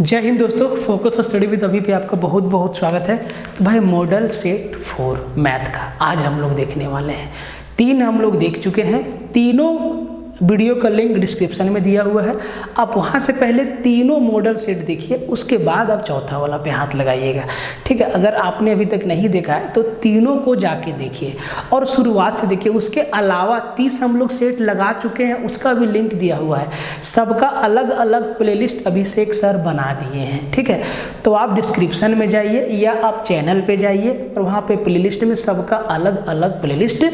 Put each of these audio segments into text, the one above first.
जय हिंद दोस्तों, focus study with अभी पे आपका बहुत बहुत स्वागत है। तो भाई मॉडल सेट 4 मैथ का आज हम लोग देखने वाले हैं। 3 हम लोग देख चुके हैं, तीनों वीडियो का लिंक डिस्क्रिप्शन में दिया हुआ है। आप वहाँ से पहले तीनों मॉडल सेट देखिए, उसके बाद आप चौथा वाला पे हाथ लगाइएगा, ठीक है। अगर आपने अभी तक नहीं देखा है तो तीनों को जाके देखिए और शुरुआत से देखिए। उसके अलावा 30 हम लोग सेट लगा चुके हैं, उसका भी लिंक दिया हुआ है। सबका अलग अलग प्लेलिस्ट अभिषेक सर बना दिए हैं, ठीक है। तो आप डिस्क्रिप्शन में जाइए या आप चैनल पे जाइए और वहाँ पे प्लेलिस्ट में सबका अलग अलग प्लेलिस्ट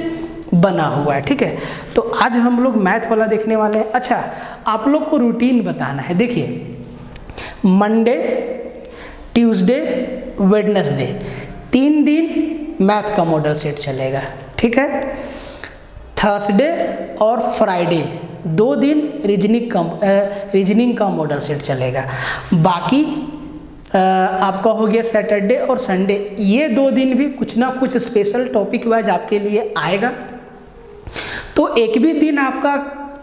बना हुआ है, ठीक है। तो आज हम लोग मैथ वाला देखने वाले हैं। अच्छा, आप लोग को रूटीन बताना है। देखिए, मंडे, ट्यूसडे, वेडनेसडे 3 दिन मैथ का मॉडल सेट चलेगा, ठीक है। थर्सडे और फ्राइडे 2 दिन रीजनिंग का मॉडल सेट चलेगा। बाकी आपका हो गया सैटरडे और संडे, ये 2 दिन भी कुछ ना कुछ स्पेशल टॉपिक वाइज आपके लिए आएगा। तो एक भी दिन आपका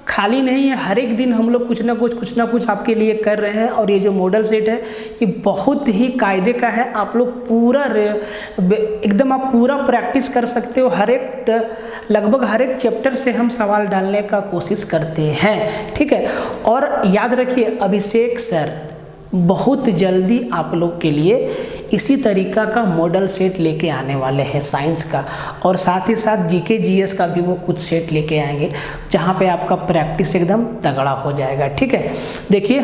खाली नहीं है, हर एक दिन हम लोग कुछ ना कुछ आपके लिए कर रहे हैं। और ये जो मॉडल सेट है ये बहुत ही कायदे का है। आप लोग पूरा एकदम आप पूरा प्रैक्टिस कर सकते हो। लगभग हर एक चैप्टर से हम सवाल डालने का कोशिश करते हैं, ठीक है। और याद रखिए, अभिषेक सर बहुत जल्दी आप लोग के लिए इसी तरीका का मॉडल सेट लेके आने वाले हैं साइंस का, और साथ ही साथ जीके जीएस का भी वो कुछ सेट लेके आएंगे जहाँ पे आपका प्रैक्टिस एकदम तगड़ा हो जाएगा, ठीक है। देखिए,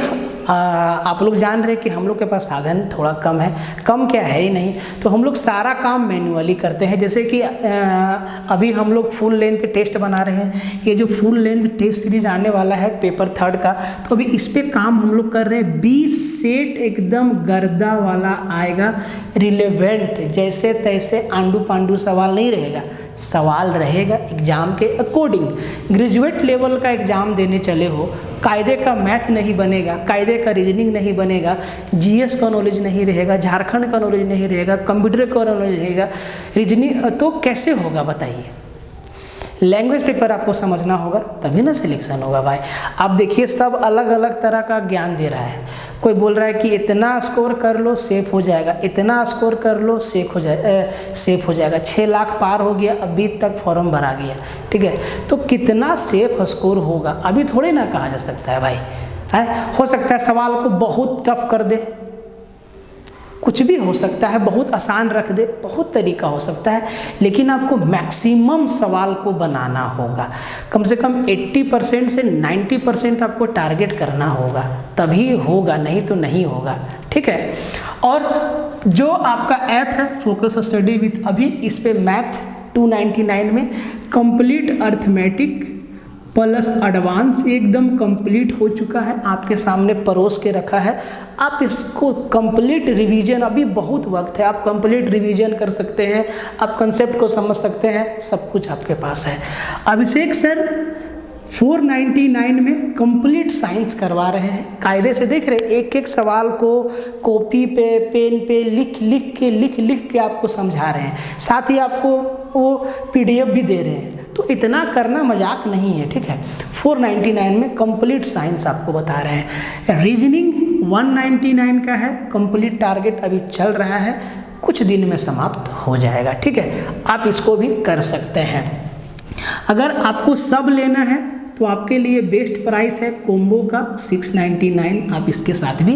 आप लोग जान रहे हैं कि हम लोग के पास साधन थोड़ा कम है। कम क्या है ही नहीं, तो हम लोग सारा काम मैन्युअली करते हैं। जैसे कि अभी हम लोग फुल लेंथ टेस्ट बना रहे हैं। ये जो फुल लेंथ टेस्ट सीरीज आने वाला है पेपर 3 का, तो अभी इस पे काम हम लोग कर रहे हैं। 20 सेट एकदम गर्दा वाला आएगा, रिलेवेंट, जैसे तैसे आंडू पांडू सवाल नहीं रहेगा। सवाल रहेगा एग्जाम के अकॉर्डिंग। ग्रेजुएट लेवल का एग्जाम देने चले हो, कायदे का मैथ नहीं बनेगा, कायदे का रीजनिंग नहीं बनेगा, जीएस का नॉलेज नहीं रहेगा, झारखंड का नॉलेज नहीं रहेगा, कंप्यूटर का नॉलेज रहेगा, रीजनिंग, तो कैसे होगा बताइए। लैंग्वेज पेपर आपको समझना होगा, तभी ना सिलेक्शन होगा भाई। आप देखिए, सब अलग अलग तरह का ज्ञान दे रहा है। कोई बोल रहा है कि इतना स्कोर कर लो सेफ हो जाएगा, इतना स्कोर कर लो सेफ हो जाएगा। 6 लाख पार हो गया, अभी तक फॉर्म भरा गया, ठीक है। तो कितना सेफ स्कोर होगा अभी थोड़े ना कहा जा सकता है भाई, है। हो सकता है सवाल को बहुत टफ कर दे, कुछ भी हो सकता है, बहुत आसान रख दे, बहुत तरीका हो सकता है, लेकिन आपको मैक्सिमम सवाल को बनाना होगा। कम से कम 80% से 90% आपको टारगेट करना होगा, तभी होगा, नहीं तो नहीं होगा, ठीक है। और जो आपका ऐप है फोकस स्टडी विद अभी, इस पे मैथ 299 में कंप्लीट अर्थमेटिक प्लस एडवांस एकदम कंप्लीट हो चुका है, आपके सामने परोस के रखा है। आप इसको कंप्लीट रिवीजन, अभी बहुत वक्त है, आप कंप्लीट रिवीजन कर सकते हैं, आप कंसेप्ट को समझ सकते हैं, सब कुछ आपके पास है। अभिषेक सर 499 में कंप्लीट साइंस करवा रहे हैं। कायदे से देख रहे, एक एक सवाल को कॉपी पे, पेन पे लिख के आपको समझा रहे हैं। साथ ही आपको वो पीडीएफ भी दे रहे हैं। तो इतना करना मजाक नहीं है, ठीक है। 499 में कंप्लीट साइंस आपको बता रहे हैं। रीजनिंग 199 का है, कंप्लीट टारगेट अभी चल रहा है, कुछ दिन में समाप्त हो जाएगा, ठीक है। आप इसको भी कर सकते हैं। अगर आपको सब लेना है तो आपके लिए बेस्ट प्राइस है कोम्बो का 699, आप इसके साथ भी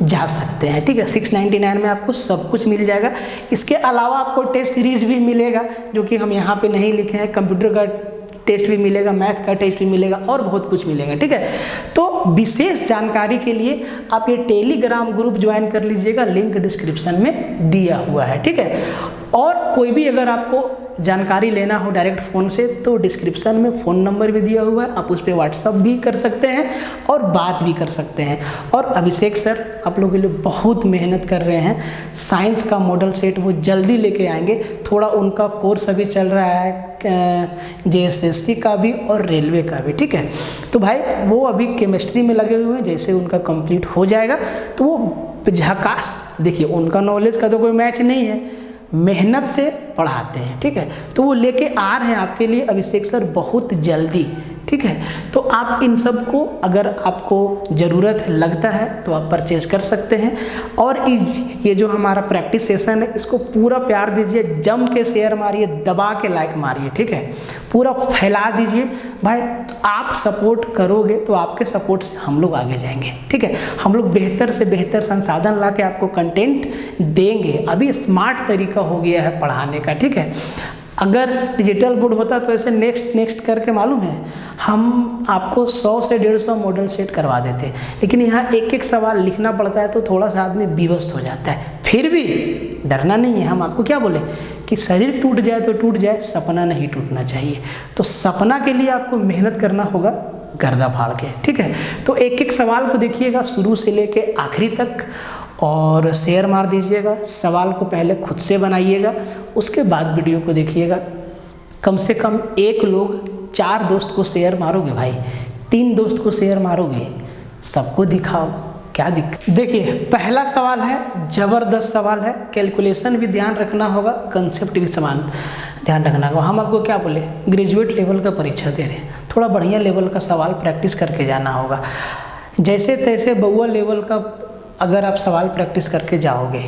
जा सकते हैं, ठीक है। 699 में आपको सब कुछ मिल जाएगा। इसके अलावा आपको टेस्ट सीरीज भी मिलेगा, जो कि हम यहाँ पे नहीं लिखे हैं। कंप्यूटर का टेस्ट भी मिलेगा, मैथ का टेस्ट भी मिलेगा, और बहुत कुछ मिलेगा, ठीक है। तो विशेष जानकारी के लिए आप ये टेलीग्राम ग्रुप ज्वाइन कर लीजिएगा, लिंक डिस्क्रिप्शन में दिया हुआ है, ठीक है। और कोई भी अगर आपको जानकारी लेना हो डायरेक्ट फ़ोन से, तो डिस्क्रिप्शन में फ़ोन नंबर भी दिया हुआ है, आप उस पर व्हाट्सअप भी कर सकते हैं और बात भी कर सकते हैं। और अभिषेक सर आप लोगों के लिए बहुत मेहनत कर रहे हैं। साइंस का मॉडल सेट वो जल्दी लेके आएंगे। थोड़ा उनका कोर्स अभी चल रहा है जेएसएससी का भी और रेलवे का भी, ठीक है। तो भाई वो अभी केमिस्ट्री में लगे हुए हैं, जैसे उनका कंप्लीट हो जाएगा तो वो झकास, देखिए उनका नॉलेज का तो कोई मैच नहीं है, मेहनत से पढ़ाते हैं, ठीक है। तो वो लेके आ रहे हैं आपके लिए अभिषेक सर बहुत जल्दी, ठीक है। तो आप इन सब को अगर आपको ज़रूरत लगता है तो आप परचेज कर सकते हैं। और ये जो हमारा प्रैक्टिस सेशन है इसको पूरा प्यार दीजिए, जम के शेयर मारिए, दबा के लाइक मारिए, ठीक है, पूरा फैला दीजिए भाई। तो आप सपोर्ट करोगे तो आपके सपोर्ट से हम लोग आगे जाएंगे, ठीक है। हम लोग बेहतर से बेहतर संसाधन ला के आपको कंटेंट देंगे। अभी स्मार्ट तरीका हो गया है पढ़ाने का, ठीक है। अगर डिजिटल बोर्ड होता तो ऐसे नेक्स्ट करके मालूम है हम आपको 100 से 150 मॉडल सेट करवा देते, लेकिन यहाँ एक एक सवाल लिखना पड़ता है तो थोड़ा सा आदमी विवश हो जाता है। फिर भी डरना नहीं है। हम आपको क्या बोले कि शरीर टूट जाए तो टूट जाए, सपना नहीं टूटना चाहिए। तो सपना के लिए आपको मेहनत करना होगा गर्दा फाड़ के, ठीक है। तो एक एक सवाल को देखिएगा शुरू से लेके आखिरी तक और शेयर मार दीजिएगा। सवाल को पहले खुद से बनाइएगा, उसके बाद वीडियो को देखिएगा। कम से कम 1 लोग 4 दोस्त को शेयर मारोगे भाई, 3 दोस्त को शेयर मारोगे, सबको दिखाओ, क्या दिक्कत। देखिए पहला सवाल है, ज़बरदस्त सवाल है, कैलकुलेशन भी ध्यान रखना होगा, कंसेप्ट भी समान ध्यान रखना होगा। हम आपको क्या बोले, ग्रेजुएट लेवल का परीक्षा दे रहे हैं, थोड़ा बढ़िया लेवल का सवाल प्रैक्टिस करके जाना होगा। जैसे तैसे बउआ लेवल का अगर आप सवाल प्रैक्टिस करके जाओगे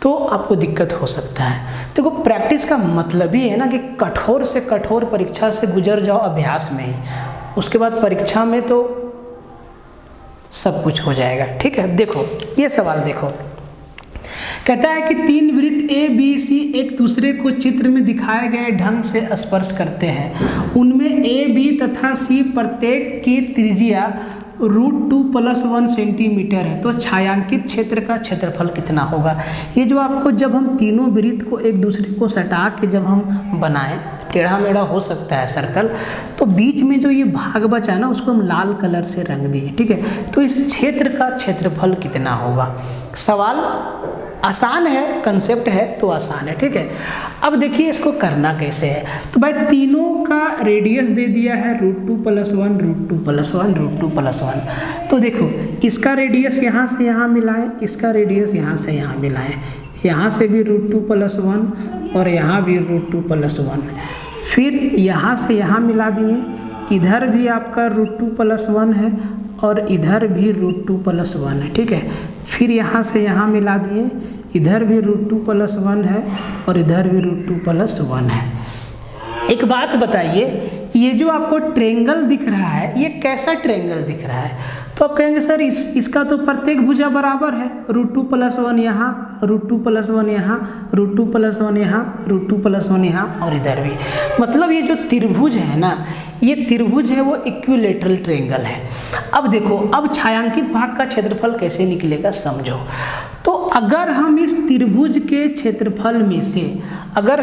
तो आपको दिक्कत हो सकता है। देखो प्रैक्टिस का मतलब ही है ना कि कठोर से कठोर परीक्षा से गुजर जाओ अभ्यास में ही, उसके बाद परीक्षा में तो सब कुछ हो जाएगा, ठीक है। देखो ये सवाल देखो, कहता है कि 3 वृत्त ए बी सी एक दूसरे को चित्र में दिखाए गए ढंग से स्पर्श करते हैं। उनमें ए बी तथा सी प्रत्येक की त्रिज्या √2 + 1 सेंटीमीटर है, तो छायांकित क्षेत्र का क्षेत्रफल कितना होगा। ये जो आपको जब हम तीनों वृत्त को एक दूसरे को सटा के जब हम बनाएं, टेढ़ा मेढ़ा हो सकता है सर्कल, तो बीच में जो ये भाग बचा है ना उसको हम लाल कलर से रंग दिए, ठीक है। तो इस क्षेत्र का क्षेत्रफल कितना होगा। सवाल आसान है, कंसेप्ट है तो आसान है, ठीक है। अब देखिए इसको करना कैसे है। तो भाई तीनों का रेडियस दे दिया है √2 + 1 √2 + 1 √2 + 1। तो देखो इसका रेडियस यहाँ से यहाँ मिलाएं, इसका रेडियस यहाँ से यहाँ मिलाएं, यहाँ से भी √2 + 1 और यहाँ भी √2 + 1। फिर यहाँ से यहाँ मिला दिए, इधर भी आपका √2 + 1 है और इधर भी √2 + 1 है, ठीक है। फिर यहाँ से यहाँ मिला दिए, इधर भी √2 + 1 है और इधर भी √2 + 1 है। एक बात बताइए, ये जो आपको ट्रेंगल दिख रहा है ये कैसा ट्रेंगल दिख रहा है। तो आप कहेंगे सर इसका तो प्रत्येक भुजा बराबर है, √2 + 1 यहाँ, √2 + 1 यहाँ, √2 + 1 यहाँ, √2 + 1 यहाँ और इधर भी। मतलब ये जो त्रिभुज है ना, ये त्रिभुज है वो इक्विलेटरल ट्रायंगल है। अब देखो, अब छायांकित भाग का क्षेत्रफल कैसे निकलेगा समझो। तो अगर हम इस त्रिभुज के क्षेत्रफल में से अगर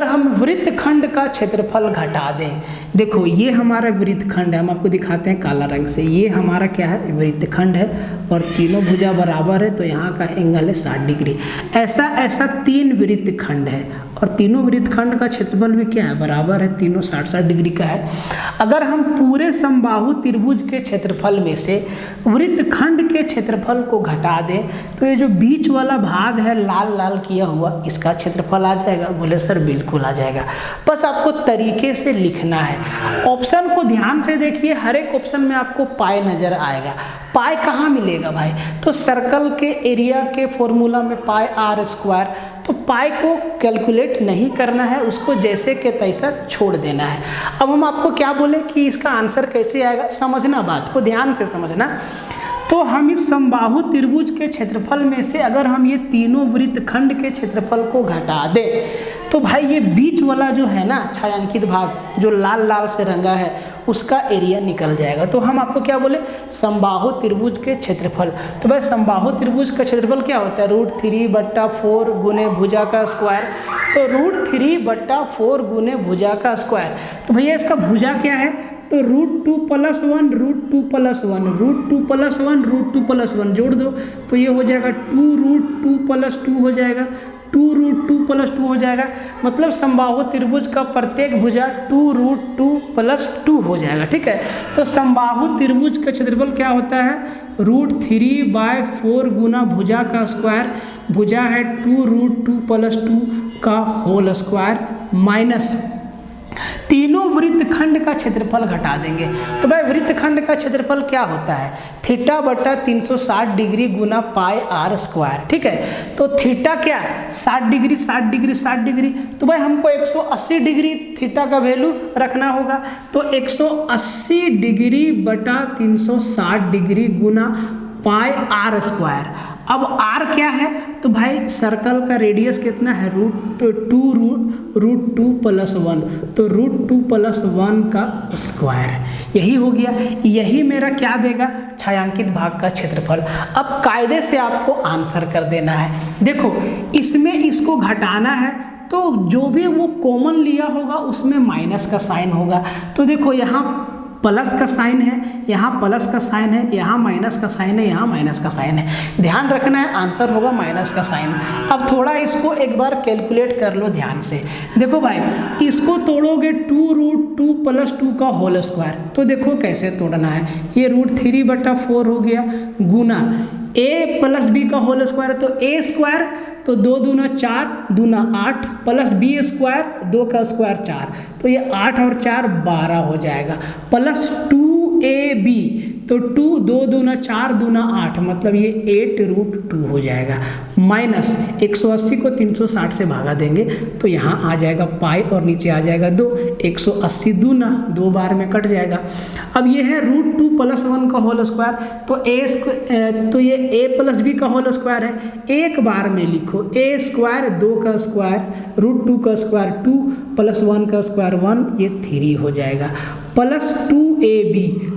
हम वृत्तखंड का क्षेत्रफल घटा दें, देखो ये हमारा वृत्तखंड है, हम आपको दिखाते हैं काला रंग से, ये हमारा क्या है वृत्तखंड है और तीनों भुजा बराबर है तो यहाँ का एंगल है 60 डिग्री। ऐसा 3 वृत्तखंड है और तीनों वृत्तखंड का क्षेत्रफल भी क्या है बराबर है, तीनों 60-60 डिग्री का है। अगर हम पूरे समबाहु त्रिभुज के क्षेत्रफल में से वृत्तखंड के क्षेत्रफल को घटा दें तो ये जो बीच वाला भाग है लाल लाल किया हुआ, इसका क्षेत्रफल आ जाएगा। बोले सर बिल्कुल आ जाएगा, बस आपको तरीके से लिखना है। ऑप्शन को ध्यान से देखिए, हर एक ऑप्शन में आपको पाई नजर आएगा। पाई कहाँ मिलेगा भाई, तो सर्कल के एरिया के फॉर्मूला में पाई r²। तो पाई को कैलकुलेट नहीं करना है, उसको जैसे के तैसा छोड़ देना है। अब हम आपको क्या बोले कि इसका आंसर कैसे आएगा, समझना, बात को ध्यान से समझना। तो हम इस समबाहु त्रिभुज के क्षेत्रफल में से अगर हम ये तीनों वृत्तखंड के क्षेत्रफल को घटा दें तो भाई ये बीच वाला जो है ना छायांकित भाग जो लाल लाल से रंगा है उसका एरिया निकल जाएगा। तो हम आपको क्या बोले, समबाहु त्रिभुज के क्षेत्रफल। तो भाई समबाहु त्रिभुज का क्षेत्रफल क्या होता है, √3/4 गुने भुजा का स्क्वायर। तो √3/4 गुने भुजा का स्क्वायर। तो भैया इसका भुजा क्या है, तो √2 + 1 √2 + 1 √2 + 1 √2 + 1 जोड़ दो तो ये हो जाएगा 2√2 + 2 हो जाएगा, 2√2 + 2 हो जाएगा। मतलब समबाहु त्रिभुज का प्रत्येक भुजा 2√2 + 2 हो जाएगा, ठीक है। तो समबाहु त्रिभुज का क्षेत्रफल क्या होता है, √3/4 गुना भुजा का स्क्वायर, भुजा है 2√2 + 2 का होल स्क्वायर माइनस तीनों वृत्तखंड का क्षेत्रफल घटा देंगे। तो भाई वृत्तखंड का क्षेत्रफल क्या होता है, थीटा बटा 360 डिग्री गुना पाई आर स्क्वायर। ठीक है, तो थीटा क्या 60 डिग्री 60 डिग्री 60 डिग्री, तो भाई हमको 180 डिग्री थीटा का वैल्यू रखना होगा। तो 180 डिग्री बटा 360 डिग्री गुना पाई आर स्क्वायर। अब आर क्या है, तो भाई सर्कल का रेडियस कितना है, रूट टू प्लस 1, तो √2 + 1 का स्क्वायर। यही हो गया, यही मेरा क्या देगा, छायांकित भाग का क्षेत्रफल। अब कायदे से आपको आंसर कर देना है। देखो इसमें इसको घटाना है, तो जो भी वो कॉमन लिया होगा उसमें माइनस का साइन होगा। तो देखो यहाँ प्लस का साइन है, यहाँ प्लस का साइन है, यहाँ माइनस का साइन है, यहाँ माइनस का साइन है। ध्यान रखना है, आंसर होगा माइनस का साइन। अब थोड़ा इसको एक बार कैलकुलेट कर लो ध्यान से। देखो भाई इसको तोड़ोगे 2√2 + 2 का होल स्क्वायर, तो देखो कैसे तोड़ना है। ये √3/4 हो गया गुना a + b का होल स्क्वायर, तो a स्क्वायर, तो 2 दूना 4 दूना 8 प्लस b स्क्वायर 2 का स्क्वायर 4, तो ये 8 और 4 12 हो जाएगा, प्लस 2ab, तो 2 दूना 4 दूना 8, मतलब ये 8√2 हो जाएगा, माइनस 180 को 360 से भागा देंगे तो यहाँ आ जाएगा पाई और नीचे आ जाएगा 2, 180 दूना 2 बार में कट जाएगा। अब ये है √2 + 1 का होल स्क्वायर, तो ये a + b का होल स्क्वायर है, एक बार में लिखो a स्क्वायर 2 का स्क्वायर √2 का स्क्वायर 2 + 1 का स्क्वायर 1, ये 3 हो जाएगा, प्लस 2ab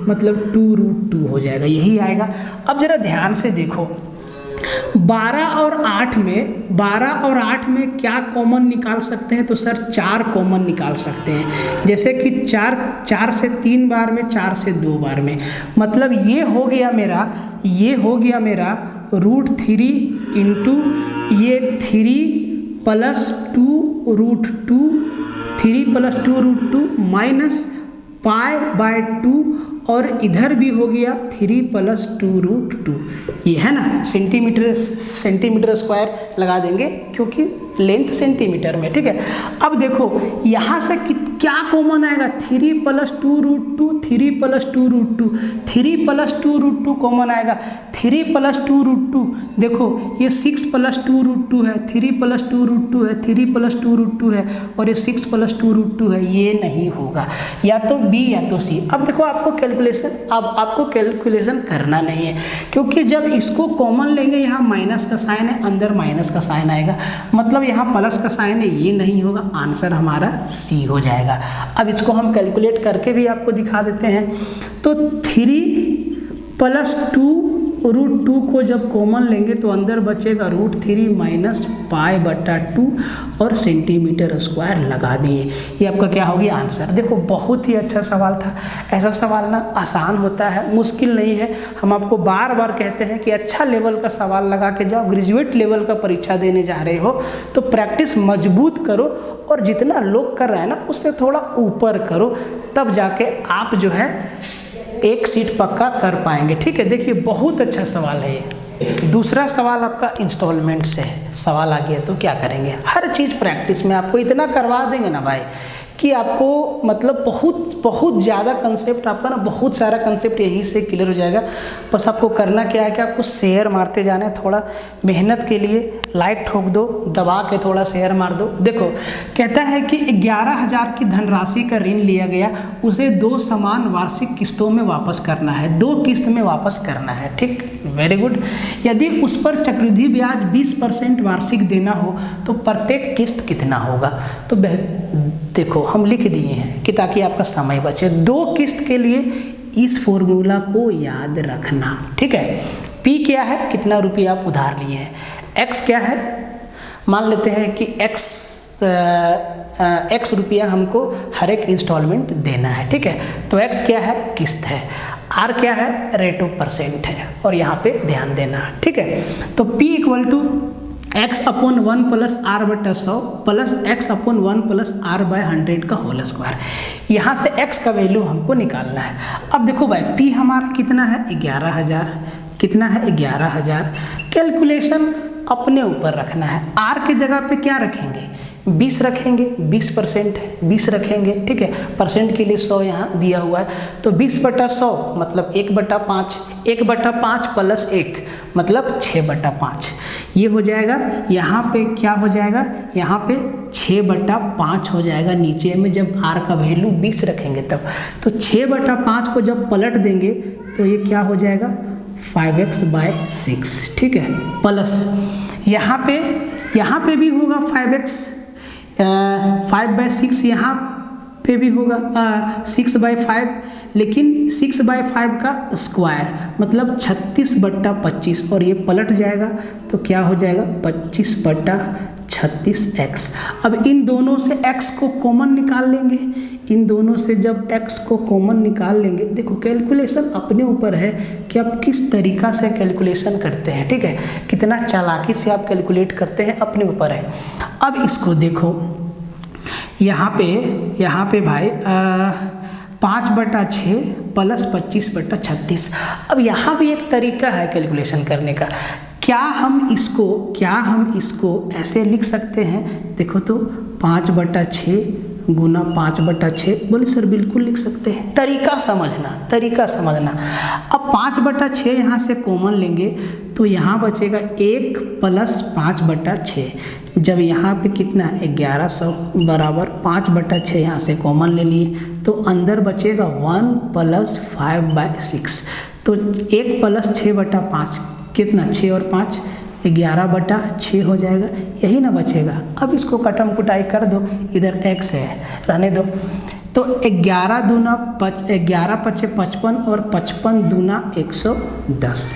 मतलब 2√2 हो जाएगा, यही आएगा। अब जरा ध्यान से देखो 12 और 8 में क्या कॉमन निकाल सकते हैं, तो सर 4 कॉमन निकाल सकते हैं। जैसे कि 4 से 3 बार में, 4 से 2 बार में, मतलब ये हो गया मेरा √3 इंटू ये 3 + 2√2, 3 + 2√2 माइनस π/2, और इधर भी हो गया 3 + 2√2, ये है ना, सेंटीमीटर स्क्वायर लगा देंगे क्योंकि लेंथ सेंटीमीटर में। ठीक है, अब देखो यहाँ से क्या कॉमन आएगा, 3 + 2√2, 3 + 2√2, 3 + 2√2 कॉमन आएगा, 3 + 2√2, देखो ये 6 + 2√2 है, 3 + 2√2 है, 3 + 2√2 है, और ये 6 + 2√2 है, ये नहीं होगा, या तो बी या तो सी। अब देखो आपको कैलकुलेशन करना नहीं है, क्योंकि जब इसको कॉमन लेंगे यहाँ माइनस का साइन है, अंदर माइनस का साइन आएगा, मतलब यहाँ प्लस का साइन है, ये नहीं होगा, आंसर हमारा सी हो जाएगा। अब इसको हम कैलकुलेट करके भी आपको दिखा देते हैं। तो 3 + 2√2 को जब कॉमन लेंगे तो अंदर बचेगा √3 माइनस π/2 और सेंटीमीटर स्क्वायर लगा दिए, ये आपका क्या होगी आंसर। देखो बहुत ही अच्छा सवाल था, ऐसा सवाल ना आसान होता है, मुश्किल नहीं है। हम आपको बार बार कहते हैं कि अच्छा लेवल का सवाल लगा के जाओ, ग्रेजुएट लेवल का परीक्षा देने जा रहे हो तो प्रैक्टिस मजबूत करो, और जितना लोग कर रहे हैं ना उससे थोड़ा ऊपर करो, तब जाके आप जो है एक सीट पक्का कर पाएंगे। ठीक है, देखिए बहुत अच्छा सवाल है ये। दूसरा सवाल आपका इंस्टॉलमेंट से है, सवाल आ गया तो क्या करेंगे, हर चीज़ प्रैक्टिस में आपको इतना करवा देंगे ना भाई कि आपको मतलब बहुत ज़्यादा कंसेप्ट आपका ना, बहुत सारा कंसेप्ट यहीं से क्लियर हो जाएगा। बस आपको करना क्या है कि आपको शेयर मारते जाना है, थोड़ा मेहनत के लिए लाइक ठोक दो, दबा के थोड़ा शेयर मार दो। देखो कहता है कि 11,000 की धनराशि का ऋण लिया गया, उसे 2 समान वार्षिक किस्तों में वापस करना है, 2 किस्त में वापस करना है। ठीक, वेरी गुड। यदि उस पर चक्रवृद्धि ब्याज 20% वार्षिक देना हो तो प्रत्येक किस्त कितना होगा। तो देखो हम लिख दिए हैं कि ताकि आपका समय बचे। 2 किस्त के लिए इस फॉर्मूला को याद रखना। ठीक है, P क्या है, कितना रुपया आप उधार लिए हैं, X क्या है, मान लेते हैं कि X रुपया हमको हर एक इंस्टॉलमेंट देना है। ठीक है, तो X क्या है, किस्त है, R क्या है, रेट ऑफ परसेंट है, और यहाँ पे ध्यान देना। ठीक है, तो P = x/1 + r/100 plus x/1 + r/100 का होल स्क्वायर। यहाँ से x का वैल्यू हमको निकालना है। अब देखो भाई P हमारा कितना है, 11,000, कितना है 11,000। कैलकुलेशन अपने ऊपर रखना है, r के जगह पे क्या रखेंगे, 20 रखेंगे, 20% है, 20 रखेंगे, ठीक है। परसेंट के लिए 100 यहाँ दिया हुआ है, तो 20/100 मतलब 1/5, 1/5 प्लस 1 मतलब 6/5, ये हो जाएगा। यहाँ पे क्या हो जाएगा, यहाँ पे 6/5 हो जाएगा नीचे में, जब r का वैल्यू 20 रखेंगे तब। तो 6/5 को जब पलट देंगे तो ये क्या हो जाएगा 5x/6, ठीक है। प्लस यहाँ पे भी होगा 5x, 5/6 यहाँ पे भी होगा 6/5, लेकिन 6/5 का स्क्वायर मतलब 36/25, और ये पलट जाएगा तो क्या हो जाएगा 25/36x। अब इन दोनों से x को कॉमन निकाल लेंगे, इन दोनों से जब x को कॉमन निकाल लेंगे, देखो कैलकुलेशन अपने ऊपर है कि आप किस तरीका से कैलकुलेशन करते हैं, ठीक है, कितना चालाकी से आप कैलकुलेट करते हैं अपने ऊपर है। अब इसको देखो यहाँ पे भाई 5/6 प्लस 25/36। अब यहाँ भी एक तरीका है कैलकुलेशन करने का। क्या हम इसको ऐसे लिख सकते हैं, देखो तो 5/6 गुना 5/6, बोले सर बिल्कुल लिख सकते हैं। तरीका समझना। अब 5/6 यहाँ से कॉमन लेंगे तो यहाँ बचेगा 1 प्लस 5/6, जब यहाँ पे कितना 1100 बराबर 5/6 यहाँ से कॉमन ले लिए तो अंदर बचेगा 1 प्लस 5/6, तो 1 प्लस 6/5 कितना 6 और 5 11/6 हो जाएगा, यही ना बचेगा। अब इसको कटम कुटाई कर दो, इधर x है रहने दो, तो 11 दूना 11 पचे 55 और 55 दूना 110,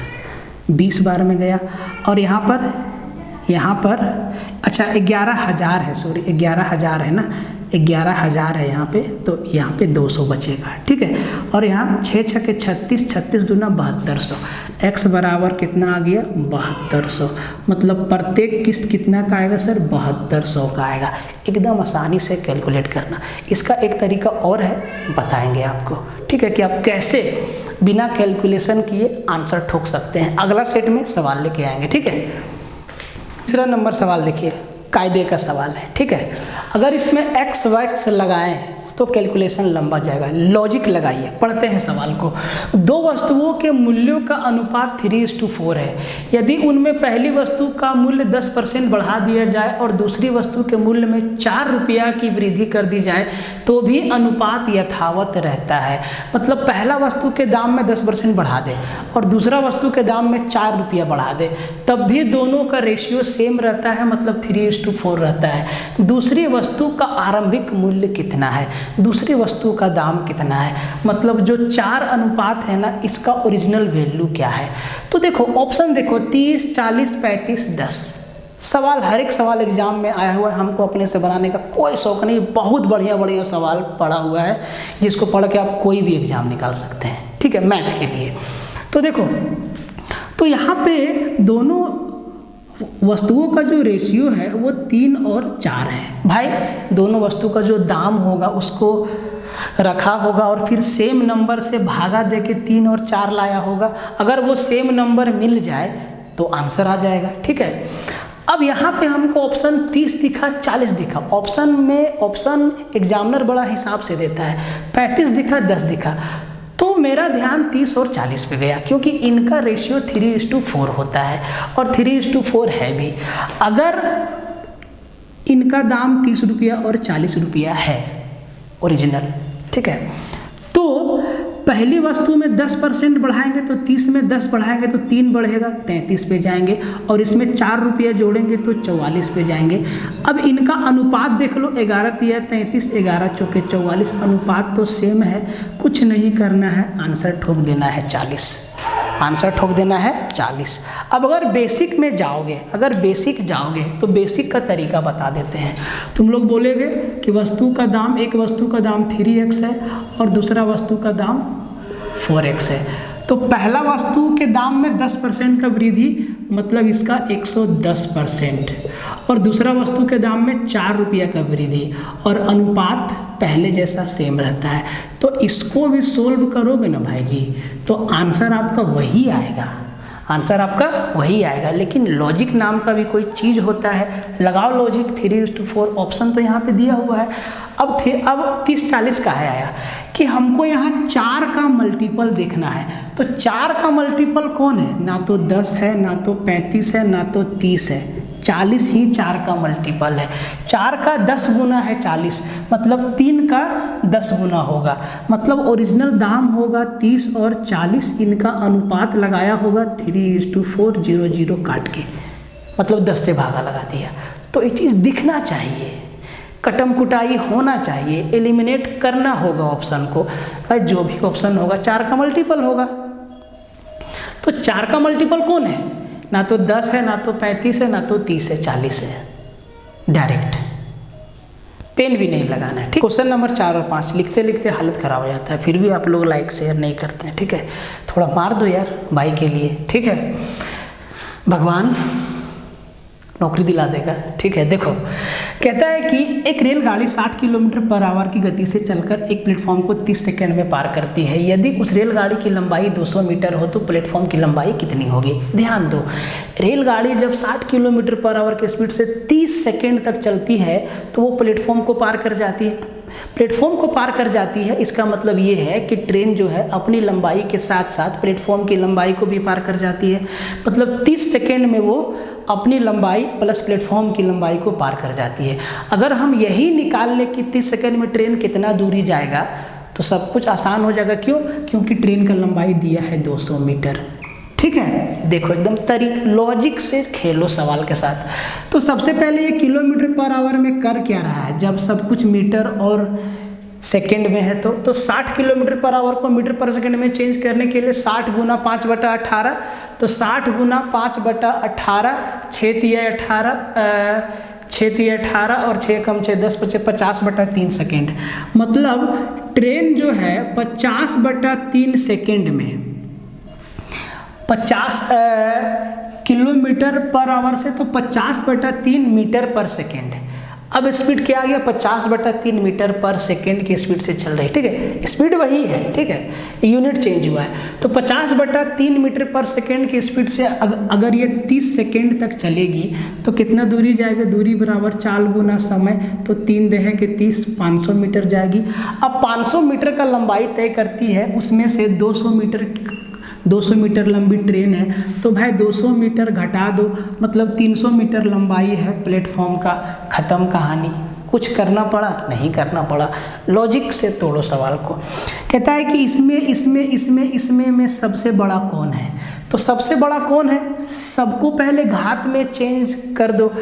20 बार में गया। और यहाँ पर अच्छा 11,000 है, सॉरी 11,000 है ना, 11,000 है यहाँ पे, तो यहाँ पे 200 बचेगा, ठीक है। और यहाँ 6 छके 36, 36 दूना 7200, x बराबर कितना आ गया 7200, मतलब प्रत्येक किस्त कितना का आएगा सर 7200 का आएगा। एकदम आसानी से कैलकुलेट करना। इसका एक तरीका और है, बताएंगे आपको, ठीक है, कि आप कैसे बिना कैलकुलेशन किए आंसर ठोक सकते हैं। अगला सेट में सवाल लेके आएंगे, ठीक है। तीसरा नंबर सवाल देखिए, कायदे का सवाल है, ठीक है। अगर इसमें x y लगाएं तो कैलकुलेशन लंबा जाएगा। लॉजिक लगाइए, पढ़ते हैं सवाल को। दो वस्तुओं के मूल्यों का अनुपात 3:4 है। यदि उनमें पहली वस्तु का मूल्य 10% बढ़ा दिया जाए और दूसरी वस्तु के मूल्य में 4 रुपया की वृद्धि कर दी जाए तो भी अनुपात यथावत रहता है। मतलब पहला वस्तु के दाम में 10% बढ़ा दे और दूसरा वस्तु के दाम में 4 रुपया बढ़ा दे, तब भी दोनों का रेशियो सेम रहता है, मतलब 3:4 रहता है। दूसरी वस्तु का आरंभिक मूल्य कितना है, दूसरी वस्तु का दाम कितना है, मतलब जो 4 अनुपात है ना, इसका ओरिजिनल वैल्यू क्या है। तो देखो ऑप्शन देखो 30, 40, 35, 10। सवाल हर एक सवाल एग्जाम में आया हुआ है, हमको अपने से बनाने का कोई शौक नहीं। बहुत बढ़िया सवाल पड़ा हुआ है जिसको पढ़ के आप कोई भी एग्जाम निकाल सकते हैं, ठीक है, मैथ के लिए। तो देखो, तो यहाँ पे दोनों वस्तुओं का जो रेशियो है वो 3 और 4 है। भाई दोनों वस्तु का जो दाम होगा उसको रखा होगा और फिर सेम नंबर से भागा दे के 3 और 4 लाया होगा। अगर वो सेम नंबर मिल जाए तो आंसर आ जाएगा, ठीक है। अब यहाँ पे हमको ऑप्शन 30 दिखा, 40 दिखा, ऑप्शन एग्जामिनर बड़ा हिसाब से देता है। 35 दिखा, 10 दिखा, तो मेरा ध्यान 30 और 40 पे गया क्योंकि इनका रेशियो 3:4 होता है और 3:4 है भी। अगर इनका दाम 30 रुपया और 40 रुपया है ओरिजिनल, ठीक है, तो पहली वस्तु में 10% बढ़ाएंगे तो 30 में 10 बढ़ाएंगे तो 3 बढ़ेगा, 33 पे जाएंगे, और इसमें 4 रुपया जोड़ेंगे तो 44 पे जाएंगे। अब इनका अनुपात देख लो, 11 तिया 33, 11 चौके 44, अनुपात तो सेम है, कुछ नहीं करना है, आंसर ठोक देना है 40, आंसर ठोक देना है 40। अब अगर बेसिक में जाओगे, तो बेसिक का तरीका बता देते हैं। तुम लोग बोलेगे कि वस्तु का दाम, एक वस्तु का दाम 3x है और दूसरा वस्तु का दाम 4x है, तो पहला वस्तु के दाम में 10% का वृद्धि, मतलब इसका 110%, और दूसरा वस्तु के दाम में 4 रुपया का वृद्धि, और अनुपात पहले जैसा सेम रहता है। तो इसको भी सोल्व करोगे ना भाई जी, तो आंसर आपका वही आएगा, आंसर आपका वही आएगा। लेकिन लॉजिक नाम का भी कोई चीज़ होता है, लगाओ लॉजिक 3:4, ऑप्शन तो यहाँ पे दिया हुआ है। अब 30-40 का है आया कि हमको यहाँ 4 का मल्टीपल देखना है। तो 4 का मल्टीपल कौन है? ना तो 10 है, ना तो 35 है, ना तो 30 है, 40 ही 4 का मल्टीपल है। 4 का 10 गुना है 40, मतलब 3 का 10 गुना होगा, मतलब ओरिजिनल दाम होगा 30 और 40, इनका अनुपात लगाया होगा 3:4, 0 काट के, मतलब 10 से भागा लगा दिया। तो ये चीज़ दिखना चाहिए, कटम कुटाई होना चाहिए, एलिमिनेट करना होगा ऑप्शन को। भाई जो भी ऑप्शन होगा 4 का मल्टीपल होगा। तो 4 का मल्टीपल कौन है? ना तो 10 है, ना तो 35 है, ना तो 30 है, 40 है। डायरेक्ट पेन भी नहीं लगाना है, ठीक। क्वेश्चन नंबर 4 और 5 लिखते लिखते हालत खराब हो जाता है, फिर भी आप लोग लाइक शेयर नहीं करते हैं, ठीक है। थोड़ा मार दो यार भाई के लिए, ठीक है। भगवान नौकरी दिला देगा, ठीक है। देखो कहता है कि एक रेलगाड़ी 60 किलोमीटर पर आवर की गति से चलकर एक प्लेटफॉर्म को 30 सेकंड में पार करती है। यदि उस रेलगाड़ी की लंबाई 200 मीटर हो तो प्लेटफॉर्म की लंबाई कितनी होगी? ध्यान दो, रेलगाड़ी जब 60 किलोमीटर पर आवर की स्पीड से 30 सेकंड तक चलती है तो वो प्लेटफॉर्म को पार कर जाती है। प्लेटफॉर्म को पार कर जाती है, इसका मतलब ये है कि ट्रेन जो है अपनी लंबाई के साथ साथ प्लेटफॉर्म की लंबाई को भी पार कर जाती है। मतलब 30 सेकंड में वो अपनी लंबाई प्लस प्लेटफॉर्म की लंबाई को पार कर जाती है। अगर हम यही निकाल लें कि 30 सेकंड में ट्रेन कितना दूरी जाएगा तो सब कुछ आसान हो जाएगा। क्यों? क्योंकि ट्रेन का लंबाई दिया है 200 मीटर, ठीक है। देखो एकदम लॉजिक से खेलो सवाल के साथ। तो सबसे पहले ये किलोमीटर पर आवर में कर क्या रहा है? जब सब कुछ मीटर और सेकंड में है तो 60 किलोमीटर पर आवर को मीटर पर सेकंड में चेंज करने के लिए 60 गुना 5/18, तो 60 गुना 5/18, 6×18 और 6 कम 6 10 50/3 सेकेंड। मतलब ट्रेन जो है 50/3 सेकेंड में 50 किलोमीटर पर आवर से तो 50/3 मीटर पर सेकेंड। अब स्पीड क्या आ गया? 50/3 मीटर पर सेकेंड की स्पीड से चल रही है, ठीक है। स्पीड वही है, ठीक है, यूनिट चेंज हुआ है। तो 50/3 मीटर पर सेकेंड की स्पीड से अगर ये 30 सेकेंड तक चलेगी तो कितना दूरी जाएगा? दूरी बराबर 4 गुना समय, तो 3 दहे के 30, 500 मीटर जाएगी। अब 500 मीटर का लंबाई तय करती है, उसमें से 200 मीटर लंबी ट्रेन है, तो भाई 200 मीटर घटा दो, मतलब 300 मीटर लंबाई है प्लेटफॉर्म का। ख़त्म कहानी। कुछ करना पड़ा? नहीं करना पड़ा। लॉजिक से तोड़ो सवाल को। कहता है कि इसमें में सबसे बड़ा कौन है? तो सबसे बड़ा कौन है? सबको पहले घात में चेंज कर दो।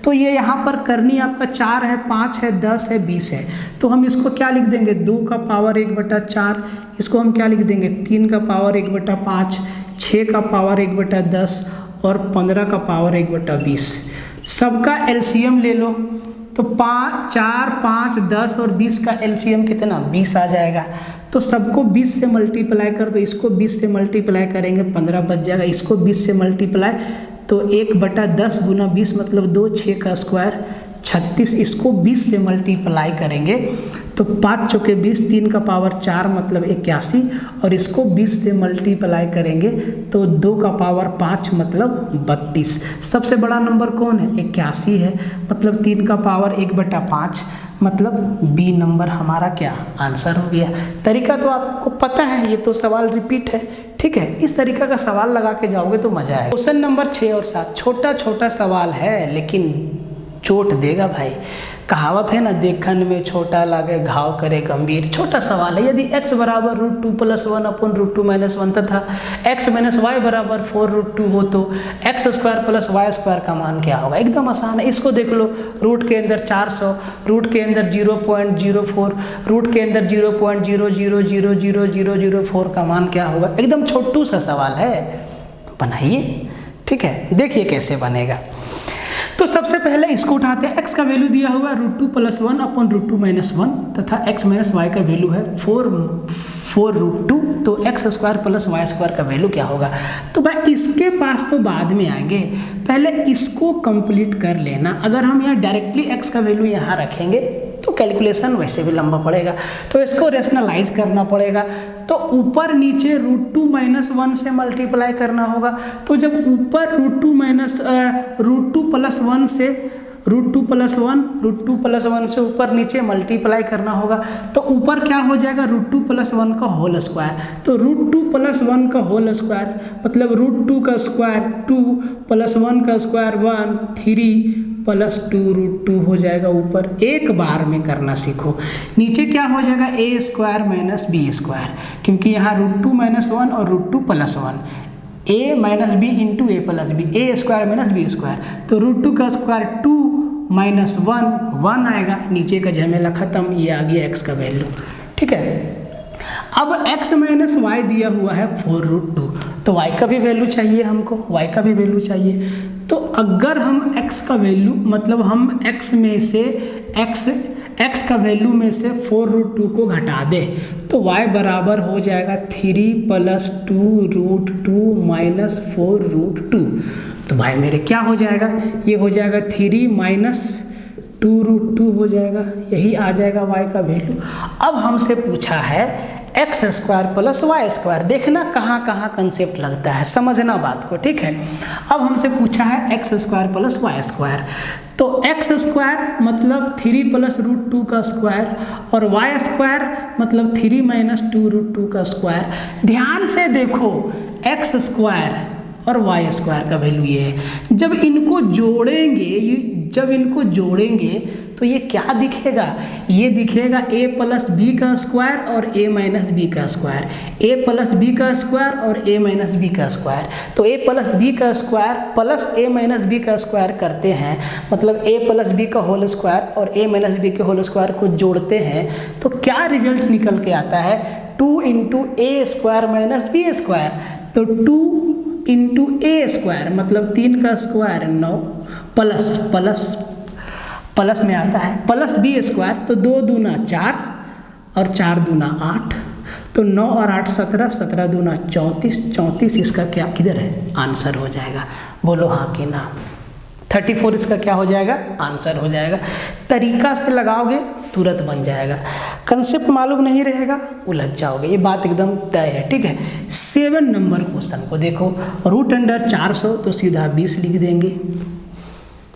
तो ये यहाँ पर करनी आपका 4 है, 5 है, 10 है, 20 है। तो हम इसको क्या लिख देंगे? 2 का पावर 1/4। इसको हम क्या लिख देंगे? 3 का पावर 1/5, 6 का पावर 1/10 और 15 का पावर 1/20। सबका एलसीएम ले लो। तो 4, 5, 10 और 20 का एलसीएम कितना? 20 आ जाएगा। तो सबको 20 से मल्टीप्लाई कर दो। इसको 20 से मल्टीप्लाई करेंगे 15 बच जाएगा। इसको 20 से मल्टीप्लाई तो 1/10 गुना 20 मतलब 2, 6 का स्क्वायर 36। इसको 20 से मल्टीप्लाई करेंगे तो 5 चौके 20, 3 का पावर 4 मतलब 81 और इसको 20 से मल्टीप्लाई करेंगे तो 2 का पावर 5 मतलब 32। सबसे बड़ा नंबर कौन है? 81 है, मतलब 3 का पावर 1/5 मतलब बी नंबर हमारा क्या आंसर हो गया। तरीका तो आपको पता है, ये तो सवाल रिपीट है, ठीक है। इस तरीका का सवाल लगा के जाओगे तो मजा आएगा। क्वेश्चन नंबर 6 और 7 छोटा छोटा सवाल है लेकिन चोट देगा भाई। कहावत है ना, देखन में छोटा लागे घाव करे गंभीर। छोटा सवाल है। यदि x बराबर √2 + 1 अपन √2 - 1 तथा x - y बराबर 4√2 हो तो x² + y² का मान क्या होगा? एकदम आसान है। इसको देख लो, रूट के अंदर 400, रूट के अंदर 0.04, रूट के अंदर 0.000004 का मान क्या होगा? एकदम छोटू सा सवाल है, बनाइए, ठीक है। देखिए कैसे बनेगा। तो सबसे पहले इसको उठाते हैं। x का वैल्यू दिया हुआ √2 + 1 अपन √2 - 1 तथा x - y का वैल्यू है 4√2, तो x² + y² का वैल्यू क्या होगा? तो भाई इसके पास तो बाद में आएंगे, पहले इसको कंप्लीट कर लेना। अगर हम यहाँ डायरेक्टली x का वैल्यू यहाँ रखेंगे तो कैलकुलेशन वैसे भी लंबा पड़ेगा, तो इसको रेशनलाइज करना पड़ेगा। तो ऊपर नीचे √2 - 1 से मल्टीप्लाई करना होगा। तो जब ऊपर √2 + 1 से √2 + 1 से ऊपर नीचे मल्टीप्लाई करना होगा, तो ऊपर क्या हो जाएगा √2 + 1 का होल स्क्वायर। तो √2 + 1 का होल स्क्वायर मतलब √2 का स्क्वायर 2 + 1 का स्क्वायर 1, 3 + 2 √2 हो जाएगा। ऊपर एक बार में करना सीखो। नीचे क्या हो जाएगा a² - b², क्योंकि यहाँ √2 - 1 और √2 + 1, a - b × a + b, a² - b²। तो √2 का स्क्वायर 2 - 1 आएगा। नीचे का झमेला खत्म, ये आ गया x का वैल्यू। ठीक है, अब x - y दिया हुआ है 4√2, तो y का भी वैल्यू चाहिए हमको, y का भी वैल्यू चाहिए। तो अगर हम x का वैल्यू मतलब हम x का वैल्यू में से 4√2 को घटा दे, तो y बराबर हो जाएगा 3 + 2√2 - 4√2। तो भाई मेरे क्या हो जाएगा, ये हो जाएगा 3 - 2√2 हो जाएगा, यही आ जाएगा y का वैल्यू। अब हमसे पूछा है x² + y²। देखना कहाँ कहाँ कंसेप्ट लगता है, समझना बात को। ठीक है, अब हमसे पूछा है x² + y²। तो x² मतलब 3 + √2 का स्क्वायर और y² मतलब 3 - 2√2 का स्क्वायर। ध्यान से देखो x² और y² का वैल्यू ये है। जब इनको जोड़ेंगे तो ये क्या दिखेगा, ये दिखेगा a + b का स्क्वायर और a - b का स्क्वायर, a + b का स्क्वायर और a - b का स्क्वायर। तो a + b का स्क्वायर प्लस a - b का स्क्वायर करते हैं, मतलब a + b का होल स्क्वायर और a - b के होल स्क्वायर को जोड़ते हैं, तो क्या रिजल्ट निकल के आता है 2 × a² - b²। तो 2 × a² मतलब 3 का स्क्वायर 9 प्लस में आता है प्लस b², तो 2 दूना 4 और 4 दूना 8, तो 9 और 8 17, 17 दूना 34, 34 इसका क्या किधर है आंसर हो जाएगा। बोलो हाँ कि ना। 34 इसका क्या हो जाएगा आंसर हो जाएगा। तरीका से लगाओगे तुरंत बन जाएगा, कंसेप्ट मालूम नहीं रहेगा उलझ जाओगे, ये बात एकदम तय है। ठीक है, 7 नंबर क्वेश्चन को देखो। √400 तो सीधा 20 लिख देंगे,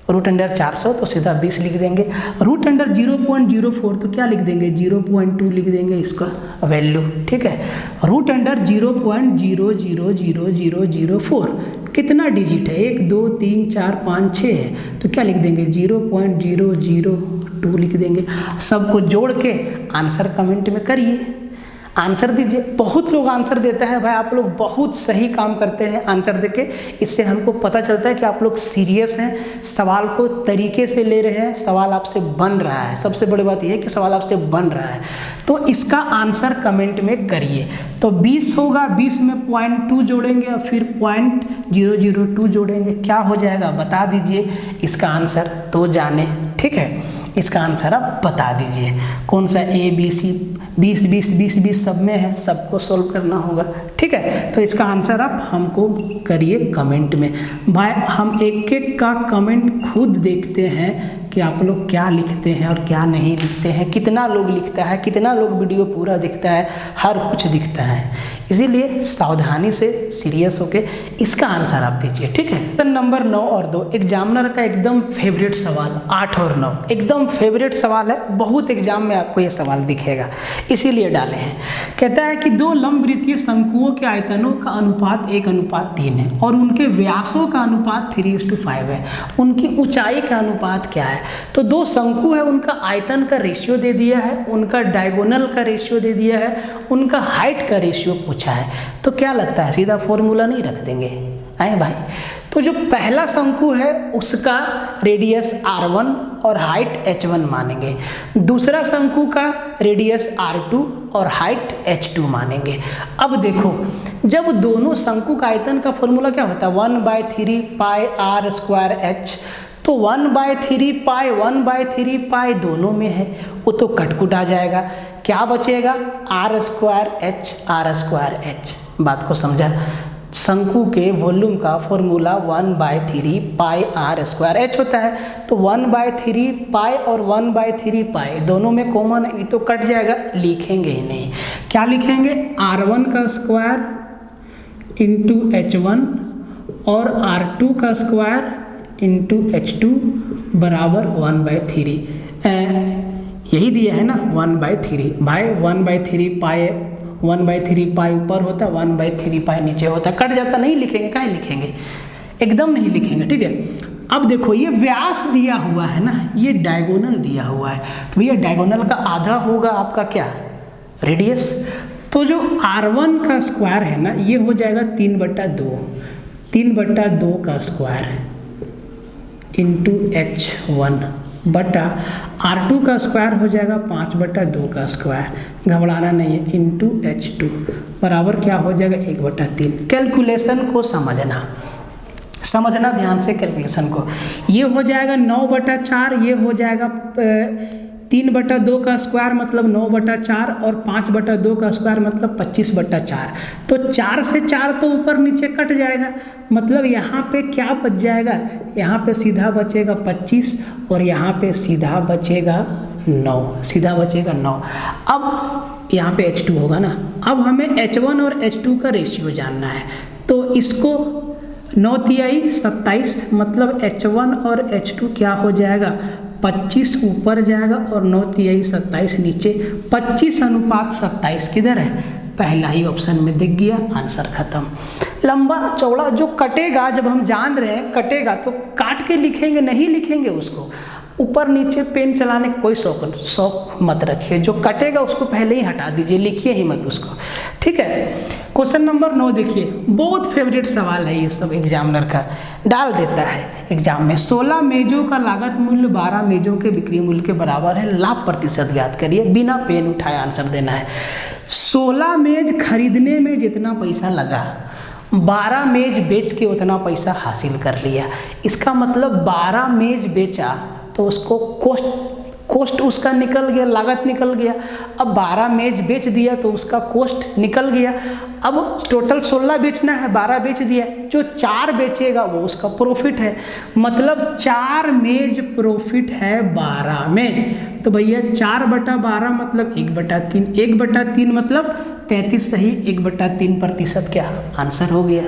√400 तो सीधा 20 लिख देंगे। √0.04 तो क्या लिख देंगे 0.2 लिख देंगे इसका वैल्यू। ठीक है, √0.000004 कितना डिजिट है 1 2 3 4 5 6 है, तो क्या लिख देंगे 0.002 लिख देंगे। सबको जोड़ के आंसर कमेंट में करिए, आंसर दीजिए। बहुत लोग आंसर देता है, भाई आप लोग बहुत सही काम करते हैं आंसर देके, इससे हमको पता चलता है कि आप लोग सीरियस हैं, सवाल को तरीके से ले रहे हैं, सवाल आपसे बन रहा है। सबसे बड़ी बात यह है कि सवाल आपसे बन रहा है, तो इसका आंसर कमेंट में करिए। तो 20 होगा, 20 में 0.2 जोड़ेंगे और फिर 0.002 जोड़ेंगे, क्या हो जाएगा बता दीजिए इसका आंसर तो जाने। ठीक है, इसका आंसर आप बता दीजिए कौन सा A B C 20 20 20 20 सब में है, सबको सोल्व करना होगा। ठीक है, तो इसका आंसर आप हमको करिए कमेंट में। भाई हम एक एक का कमेंट खुद देखते हैं कि आप लोग क्या लिखते हैं और क्या नहीं लिखते हैं, कितना लोग लिखता है, कितना लोग वीडियो पूरा दिखता है, हर कुछ दिखता है। इसीलिए सावधानी से सीरियस होके इसका आंसर आप दीजिए। ठीक है, क्वेश्चन नंबर 9 और 2 एग्जामिनर का एकदम फेवरेट सवाल, 8 और 9 एकदम फेवरेट सवाल है, बहुत एग्जाम में आपको ये सवाल दिखेगा, इसीलिए डाले हैं। कहता है कि 2 लंबवृत्तीय शंकुओं के आयतनों का अनुपात 1:3 है और उनके व्यासों का अनुपात 3:5 है, उनकी ऊंचाई का अनुपात क्या है। तो 2 शंकु है, उनका आयतन का रेशियो दे दिया है, उनका डायगोनल का रेशियो दे दिया है, उनका हाइट का रेशियो पूछा है। तो क्या लगता है सीधा फॉर्मूला नहीं रख देंगे आए भाई। तो जो पहला शंकु है उसका रेडियस r1 और हाइट h1 मानेंगे, दूसरा शंकु का रेडियस r2 और हाइट h2 मानेंगे। अब देखो जब दोनों शंकु का आयतन का फॉर्मूला क्या होता है 1/3 पाई r² h, तो 1/3 पाई दोनों में है, वो तो कटकुट आ जाएगा, क्या बचेगा r² h। बात को समझा। शंकु के वॉल्यूम का formula 1/3 pi r square h होता है। तो 1/3 पाई और 1/3 पाई दोनों में कॉमन है, ये तो कट जाएगा, लिखेंगे ही नहीं। क्या लिखेंगे? R1 का स्क्वायर इंटू H1 और R2 का स्क्वायर इंटू H2 बराबर 1/3। यही दिया है ना 1/3 भाई, 1/3 पाई 1/3 पाई ऊपर होता है, 1/3 पाई नीचे होता है, कट जाता, नहीं लिखेंगे, काहे लिखेंगे, एकदम नहीं लिखेंगे, ठीक है। अब देखो ये व्यास दिया हुआ है ना, ये डायगोनल दिया हुआ है, तो भैया डायगोनल का आधा होगा आपका क्या, रेडियस। तो जो R1 का स्क्वायर है ना, ये हो जाएगा 3/2, 3/2 का स्क्वायर इंटू H1 बटा R2 का स्क्वायर हो जाएगा 5/2 का स्क्वायर, घबराना नहीं है, इंटू H2 बराबर क्या हो जाएगा 1/3। कैलकुलेशन को समझना ध्यान से कैलकुलेशन को। ये हो जाएगा 9/4, ये हो जाएगा 3/2 का स्क्वायर मतलब 9/4 और 5/2 का स्क्वायर मतलब 25/4। तो 4 से 4 तो ऊपर नीचे कट जाएगा, मतलब यहाँ पे क्या बच जाएगा, यहाँ पे सीधा बचेगा 25 और यहाँ पे सीधा बचेगा 9, सीधा बचेगा 9। अब यहाँ पे H2 होगा ना, अब हमें H1 और H2 का रेशियो जानना है, तो इसको 9 तिहाई 27 मतलब H1 और H2 क्या हो जाएगा 25 ऊपर जाएगा और 9 तिहाई 27 नीचे, 25:27 किधर है, पहला ही ऑप्शन में दिख गया, आंसर खत्म। लंबा चौड़ा जो कटेगा, जब हम जान रहे हैं कटेगा तो काट के लिखेंगे, नहीं लिखेंगे उसको, ऊपर नीचे पेन चलाने का कोई शौक मत रखिए, जो कटेगा उसको पहले ही हटा दीजिए, लिखिए ही मत उसको, ठीक है। क्वेश्चन नंबर 9 देखिए, बहुत फेवरेट सवाल है ये सब, एग्जामिनर का डाल देता है एग्जाम में। 16 मेजों का लागत मूल्य 12 मेजों के बिक्री मूल्य के बराबर है, लाभ प्रतिशत ज्ञात करिए, बिना पेन उठाए आंसर देना है। 16 मेज खरीदने में जितना पैसा लगा, 12 मेज बेच के उतना पैसा हासिल कर लिया, इसका मतलब 12 मेज बेचा तो उसको कोस्ट उसका निकल गया, लागत निकल गया। अब 12 मेज बेच दिया तो उसका कोस्ट निकल गया। अब टोटल 16 बेचना है, 12 बेच दिया, जो 4 बेचेगा वो उसका प्रॉफिट है, मतलब 4 मेज प्रॉफिट है 12 में। तो भैया 4/12 मतलब 1/3, 1/3 मतलब 33 सही, 1/3% क्या आंसर हो गया।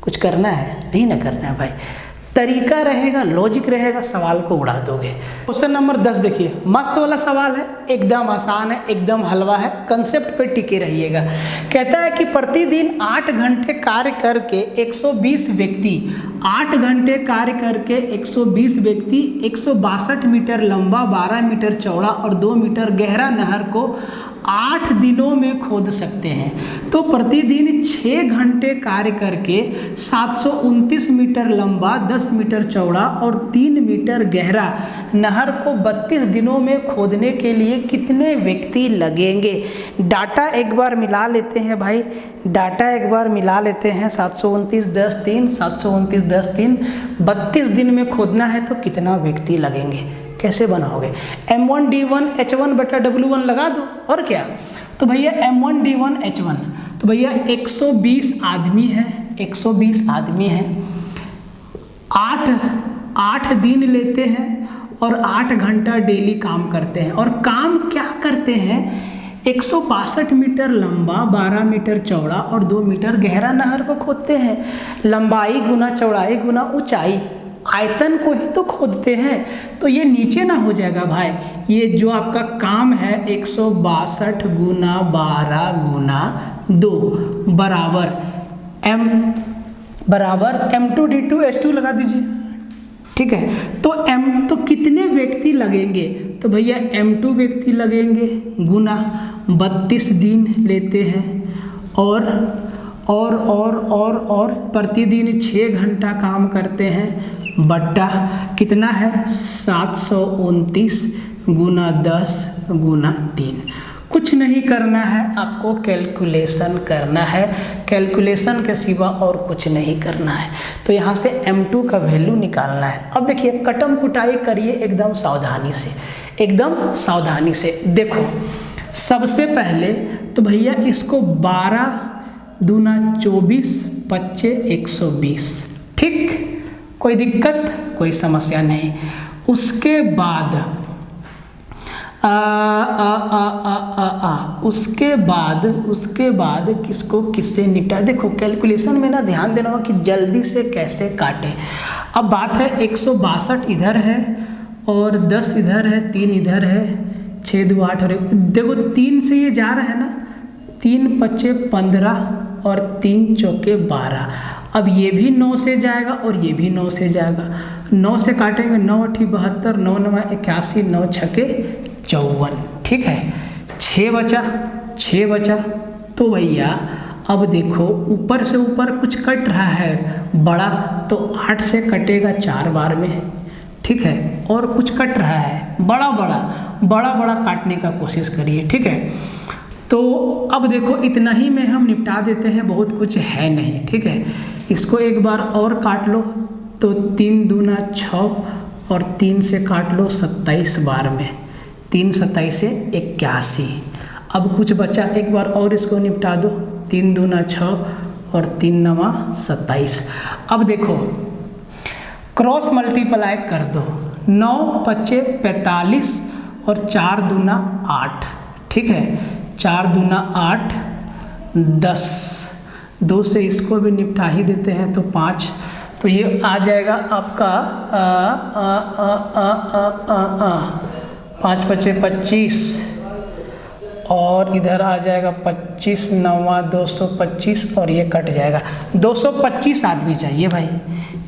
कुछ करना है नहीं ना करना है भाई, तरीका रहेगा, लॉजिक रहेगा, सवाल को उड़ा दोगे। क्वेश्चन नंबर 10 देखिए, मस्त वाला सवाल है, एकदम आसान है, एकदम हलवा है, कंसेप्ट पे टिके रहिएगा। कहता है कि प्रतिदिन 8 घंटे कार्य करके 120 व्यक्ति 8 घंटे कार्य करके 120 व्यक्ति 162 मीटर लंबा, 12 मीटर चौड़ा और 2 मीटर गहरा नहर को 8 दिनों में खोद सकते हैं। तो प्रतिदिन 6 घंटे कार्य करके 729 मीटर लंबा, 10 मीटर चौड़ा और 3 मीटर गहरा नहर को 32 दिनों में खोदने के लिए कितने व्यक्ति लगेंगे। डाटा एक बार मिला लेते हैं भाई, डाटा एक बार मिला लेते हैं। 729 10 3 729 10 3 32 दिन में खोदना है तो कितना व्यक्ति लगेंगे, कैसे बनाओगे। M1D1 H1/W1 लगा दो और क्या। तो भैया M1D1 H1, तो भैया 120 आदमी है, 120 आदमी है, 8 दिन लेते हैं और 8 घंटा डेली काम करते हैं। और काम क्या करते हैं, 162 मीटर लंबा, 12 मीटर चौड़ा और 2 मीटर गहरा नहर को खोदते हैं। लंबाई गुना चौड़ाई गुना ऊंचाई, आयतन को ही तो खोदते हैं, तो ये नीचे ना हो जाएगा भाई। ये जो आपका काम है 162 गुना 12 गुना 2 बराबर M2D2 H2 लगा दीजिए, ठीक है। तो कितने व्यक्ति लगेंगे, तो भैया M2 व्यक्ति लगेंगे गुना 32 दिन लेते हैं और प्रतिदिन 6 घंटा काम करते हैं, बट्टा कितना है 729 गुना 10 गुना 3। कुछ नहीं करना है, आपको कैलकुलेशन करना है, कैलकुलेशन के सिवा और कुछ नहीं करना है। तो यहाँ से M2 का वैल्यू निकालना है। अब देखिए कटम कुटाई करिए एकदम सावधानी से, एकदम सावधानी से। देखो सबसे पहले तो भैया इसको 12 दूना 24 पच्चे 120, ठीक, कोई दिक्कत कोई समस्या नहीं। उसके बाद उसके बाद किसको किससे निपटा। देखो कैलकुलेशन में ना ध्यान देना होगा कि जल्दी से कैसे काटे। अब बात है 162 इधर है और 10 इधर है, 3 इधर है, 6 2 8 और देखो 3 से ये जा रहा है ना, 3 पच्चे 15 और 3 चौके 12। अब ये भी 9 से जाएगा और ये भी 9 से जाएगा। 9 से काटेंगे, 9 8 72, 9 9 81, 9 छके 54, ठीक है। 6 बचा। तो भैया अब देखो ऊपर से ऊपर कुछ कट रहा है बड़ा, तो 8 से कटेगा 4 बार में, ठीक है। और कुछ कट रहा है बड़ा काटने का कोशिश करिए, ठीक है। तो अब देखो इतना ही में हम निपटा देते हैं, बहुत कुछ है नहीं, ठीक है। इसको एक बार और काट लो, तो 3 दूना 6 और 3 से काट लो 27 बार में, 3 27 से 81। अब कुछ बचा, एक बार और इसको निपटा दो, 3 दूना 6 और 3 नवा 27। अब देखो क्रॉस मल्टीप्लाई कर दो, 9 पच्चे 45 और 4 दूना 8, ठीक है। 4 दूना 8 10, 2 से इसको भी निपटा ही देते हैं तो 5। तो ये आ जाएगा आपका 5 पच्चे 25 और इधर आ जाएगा 25 9 225 और ये कट जाएगा। 225 आदमी चाहिए भाई,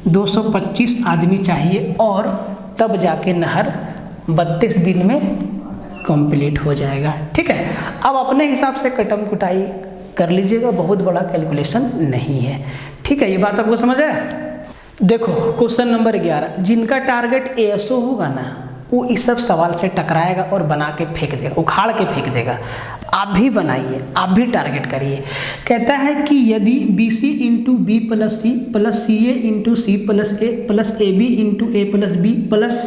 225 आदमी चाहिए और तब जाके नहर 32 दिन में कंप्लीट हो जाएगा, ठीक है। अब अपने हिसाब से कटम कुटाई कर लीजिएगा, बहुत बड़ा कैलकुलेशन नहीं है, ठीक है। ये बात आपको समझ आया। देखो क्वेश्चन नंबर 11, जिनका टारगेट ASO होगा ना, वो इस सब सवाल से टकराएगा और बना के फेंक देगा, उखाड़ के फेंक देगा। आप भी बनाइए, आप भी टारगेट करिए। कहता है कि यदि BC into B plus C plus CA into C plus A plus AB into A plus B plus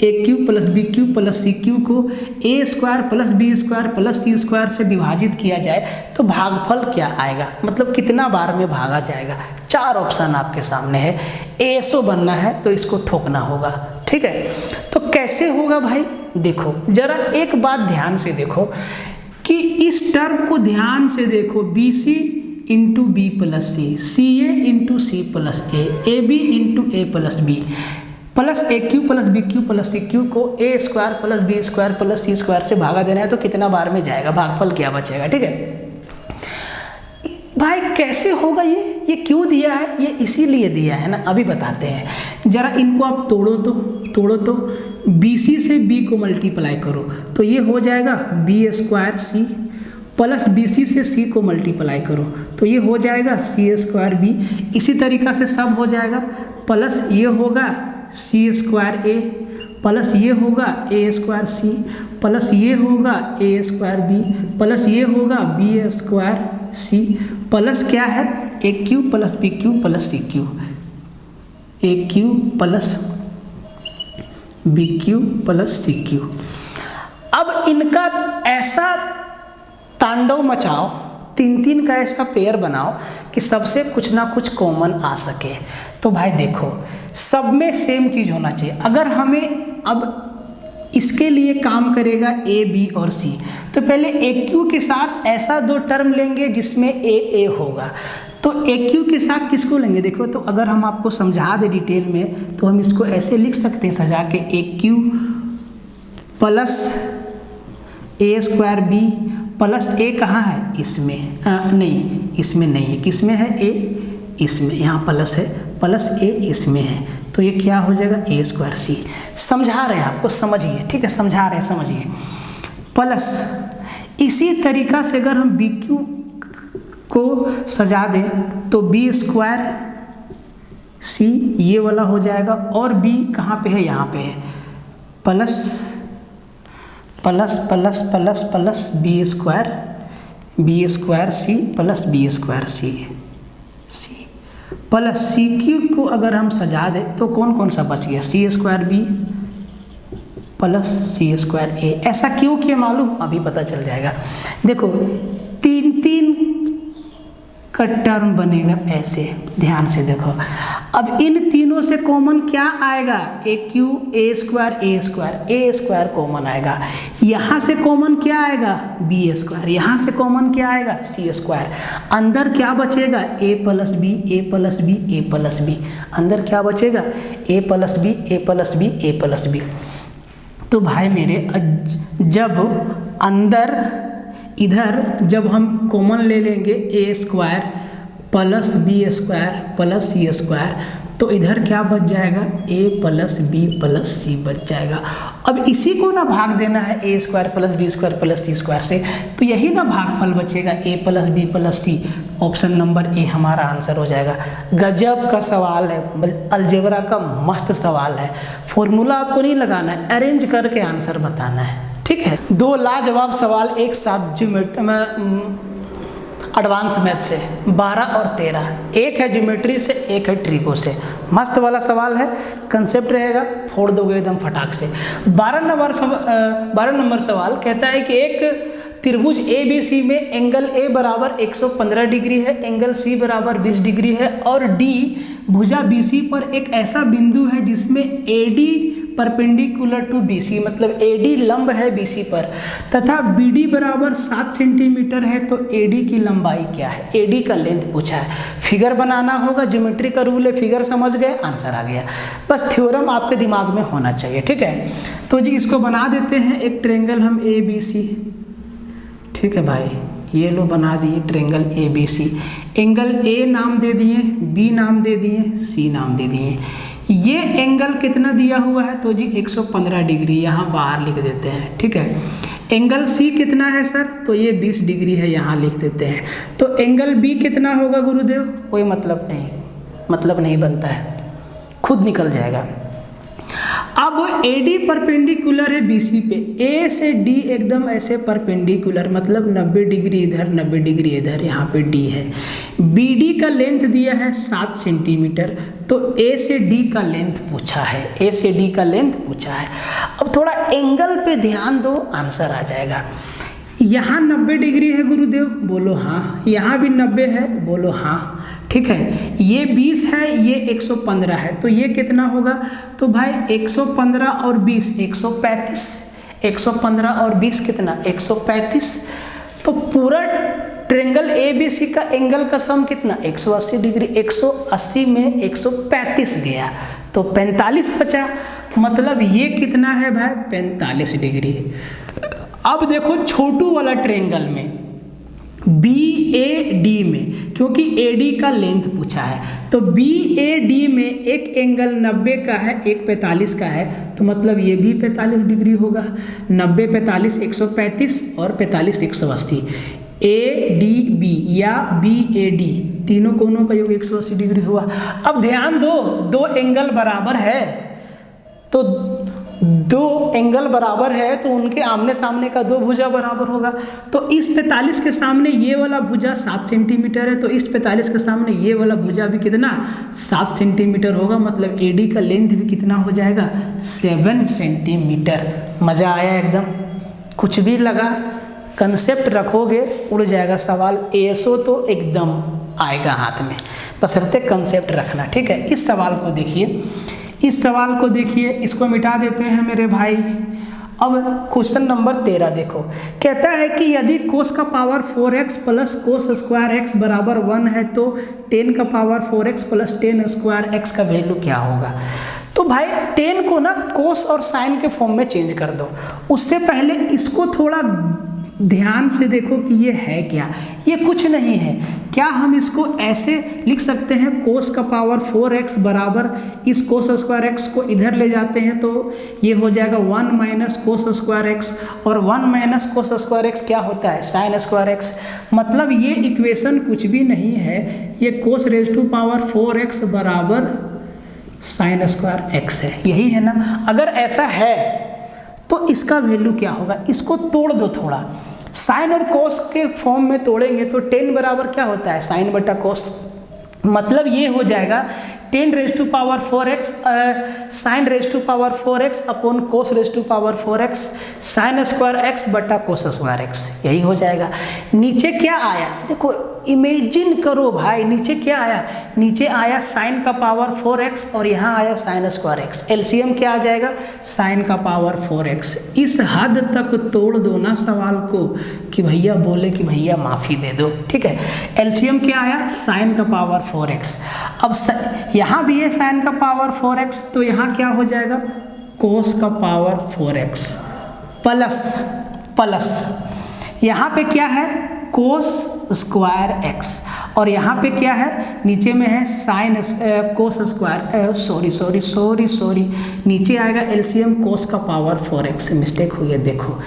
AQ plus BQ plus CQ को A² plus B² plus C² से विभाजित किया जाए तो भागफल क्या आएगा, मतलब कितना बार में भागा जाएगा। 4 ऑप्शन आपके सामने है। ASO बनना है तो इसको ठोकना होगा, ठीक है। तो कैसे होगा भाई, देखो जरा एक बात ध्यान से देखो कि इस टर्म को ध्यान से देखो, BC into B plus C, CA into C plus A, AB into A plus B plus AQ plus BQ plus CQ को A² plus B² plus C² से भागा देना है तो कितना बार में जाएगा, भागफल क्या बचेगा, ठीक है भाई। कैसे होगा ये क्यों दिया है, ये इसीलिए दिया है ना, अभी बताते हैं। जरा इनको आप तोड़ो तो BC से B को मल्टीप्लाई करो तो ये हो जाएगा B² C प्लस BC से C को मल्टीप्लाई करो तो ये हो जाएगा C² B। इसी तरीक़ा से सब हो जाएगा, प्लस ये होगा C² A प्लस ये होगा A² C प्लस ये होगा A² B प्लस ये होगा B² C प्लस क्या है AQ plus BQ plus CQ, AQ plus BQ plus CQ। अब इनका ऐसा तांडव मचाओ, 3 का ऐसा पेयर बनाओ कि सबसे कुछ ना कुछ कॉमन आ सके। तो भाई देखो सब में सेम चीज़ होना चाहिए। अगर हमें अब इसके लिए काम करेगा A B और C, तो पहले AQ के साथ ऐसा 2 टर्म लेंगे जिसमें A होगा। तो AQ के साथ किसको लेंगे, देखो तो अगर हम आपको समझा दें डिटेल में तो हम इसको ऐसे लिख सकते हैं सजा के, AQ plus A² B plus A कहाँ है इसमें, नहीं इसमें नहीं है, किस में है A, इसमें, यहाँ प्लस है, प्लस A इसमें है, तो ये क्या हो जाएगा A² C। समझा रहे हैं आपको, समझिए, ठीक है, समझा रहे हैं, समझिए। प्लस इसी तरीक़ा से अगर हम BQ को सजा दें तो B² C ये वाला हो जाएगा और B कहाँ पे है, यहाँ पे है, plus plus plus plus plus B² C plus B² C plus CQ को अगर हम सजा दें तो कौन कौन सा बच गया, C² B plus C² A। ऐसा क्यों किया मालूम, अभी पता चल जाएगा। देखो 3 का टर्म बनेगा ऐसे, ध्यान से देखो। अब इन तीनों से कॉमन क्या आएगा, ए क्यू ए स्क्वायर कॉमन आएगा। यहाँ से कॉमन क्या आएगा, बी स्क्वायर। यहाँ से कॉमन क्या आएगा, सी स्क्वायर। अंदर क्या बचेगा, A plus B A plus B A plus B. अंदर क्या बचेगा, A plus B A plus B A plus B. तो भाई मेरे जब अंदर इधर जब हम कॉमन ले लेंगे A square plus B square plus C square, तो इधर क्या बच जाएगा, A plus B plus C बच जाएगा। अब इसी को ना भाग देना है A square plus B square plus C square से, तो यही ना भागफल बचेगा A plus B plus C. Option number A हमारा आंसर हो जाएगा। गजब का सवाल है, अलजेब्रा का मस्त सवाल है। फॉर्मूला आपको नहीं लगाना है, अरेंज करके आंसर बताना है, ठीक है। दो लाजवाब सवाल एक साथ ज्योमेट्री में एडवांस मैथ से, 12 और 13। एक है ज्योमेट्री से, एक है ट्रिको से। मस्त वाला सवाल है, कंसेप्ट रहेगा, फोड़ दोगे एकदम फटाक से। 12 नंबर सवाल कहता है कि एक त्रिभुज ए बी सी में एंगल ए बराबर 115 डिग्री है, एंगल सी बराबर 20 डिग्री है, और डी भुजा बी सी पर एक ऐसा बिंदु है जिसमें A D perpendicular to B C, मतलब ए डी लंब है बी सी पर, तथा बी डी बराबर 7 सेंटीमीटर है। तो ए डी की लंबाई क्या है, ए डी का लेंथ पूछा है। फिगर बनाना होगा, ज्योमेट्री का रूल है, फिगर समझ गए, आंसर आ गया। बस थ्योरम आपके दिमाग में होना चाहिए, ठीक है। तो जी इसको बना देते हैं एक ट्रायंगल हम ए बी सी, ठीक है भाई। ये लो बना दिए triangle A B C. Angle A नाम दे दिए, बी नाम दे दिए, सी नाम दे दिए। ये एंगल कितना दिया हुआ है, तो जी 115 डिग्री यहाँ बाहर लिख देते हैं, ठीक है। एंगल सी कितना है सर, तो ये 20 डिग्री है, यहाँ लिख देते हैं। तो एंगल बी कितना होगा गुरुदेव, कोई मतलब नहीं बनता है, खुद निकल जाएगा। अब ए डी परपेंडिकुलर है बी सी पे, ए से डी एकदम ऐसे परपेंडिकुलर, मतलब 90 डिग्री इधर 90 डिग्री इधर, यहाँ पे डी है। बी डी का लेंथ दिया है 7 सेंटीमीटर, तो ए से डी का लेंथ पूछा है, ए से डी का लेंथ पूछा है। अब थोड़ा एंगल पे ध्यान दो, आंसर आ जाएगा। यहाँ 90 डिग्री है गुरुदेव, बोलो हाँ। यहाँ भी 90 है, बोलो हाँ, ठीक है। ये 20 है, ये 115 है, तो ये कितना होगा, तो भाई 115 और 20 135, 115 और 20 कितना 135। तो पूरा ट्रायंगल ए बी सी का एंगल का सम कितना 180 डिग्री, 180 में 135 गया, तो 45 बचा, मतलब ये कितना है भाई 45 डिग्री। अब देखो छोटू वाला ट्रायंगल में बी ए डी में, क्योंकि ए डी का लेंथ पूछा है, तो बी ए डी में एक एंगल 90 का है, एक 45 का है, तो मतलब ये भी 45 डिग्री होगा। 90 45 135 और 45 180। ए डी बी या बी ए डी तीनों कोनों का योग 180 डिग्री हुआ। अब ध्यान दो, दो एंगल बराबर है, तो दो एंगल बराबर है तो उनके आमने सामने का दो भुजा बराबर होगा। तो इस 45 के सामने ये वाला भुजा 7 सेंटीमीटर है, तो इस 45 के सामने ये वाला भुजा भी कितना 7 सेंटीमीटर होगा, मतलब एडी का लेंथ भी कितना हो जाएगा 7 सेंटीमीटर। मज़ा आया एकदम, कुछ भी लगा, कंसेप्ट रखोगे उड़ जाएगा सवाल। एसओ तो एकदम आएगा हाथ में, बशर्ते कंसेप्ट रखना, ठीक है। इस सवाल को देखिए, इस सवाल को देखिए, इसको मिटा देते हैं मेरे भाई। अब क्वेश्चन नंबर 13 देखो, कहता है कि यदि कोस का power 4x plus cos square x बराबर 1 है तो 10 का power 4x plus 10 square x का वैल्यू क्या होगा। तो भाई 10 को ना कोस और साइन के फॉर्म में चेंज कर दो। उससे पहले इसको थोड़ा ध्यान से देखो कि ये है क्या। ये कुछ नहीं है, क्या हम इसको ऐसे लिख सकते हैं, कोस का पावर 4x बराबर इस कोस स्क्वायर x को इधर ले जाते हैं तो ये हो जाएगा 1 माइनस कोस स्क्वायर x, और 1 माइनस कोस स्क्वायर x क्या होता है साइन स्क्वायर x। मतलब ये इक्वेशन कुछ भी नहीं है, ये कोस रेज टू पावर 4x बराबर साइन स्क्वायर x है, यही है ना। अगर ऐसा है तो इसका वैल्यू क्या होगा, इसको तोड़ दो थोड़ा, साइन और कोस के फॉर्म में तोड़ेंगे तो 10 बराबर क्या होता है साइन बटा कोस, मतलब ये हो जाएगा 10 raise to power 4x sine raise to power 4x upon cos raise to power 4x sine square x बटा कोस स्क्वायर x, यही हो जाएगा। नीचे क्या आया देखो, इमेजिन करो भाई, नीचे क्या आया, नीचे आया साइन का पावर 4x और यहाँ आया साइन स्क्वायर x। एलसीएम क्या आ जाएगा, साइन का पावर 4x। इस हद तक तोड़ दो ना सवाल को कि भैया बोले कि भैया माफ़ी दे दो। ठीक है, एलसीएम क्या आया, साइन का पावर 4x। अब यहाँ भी है साइन का पावर 4x, तो यहाँ क्या हो जाएगा, कोस का पावर 4x प्लस यहाँ पे क्या है, कोस स्क्वायर x, और यहाँ पे क्या है, नीचे में है साइन कोस स्क्वायर, सॉरी नीचे आएगा एलसीएम कोस का पावर 4x। मिस्टेक हुई है, देखो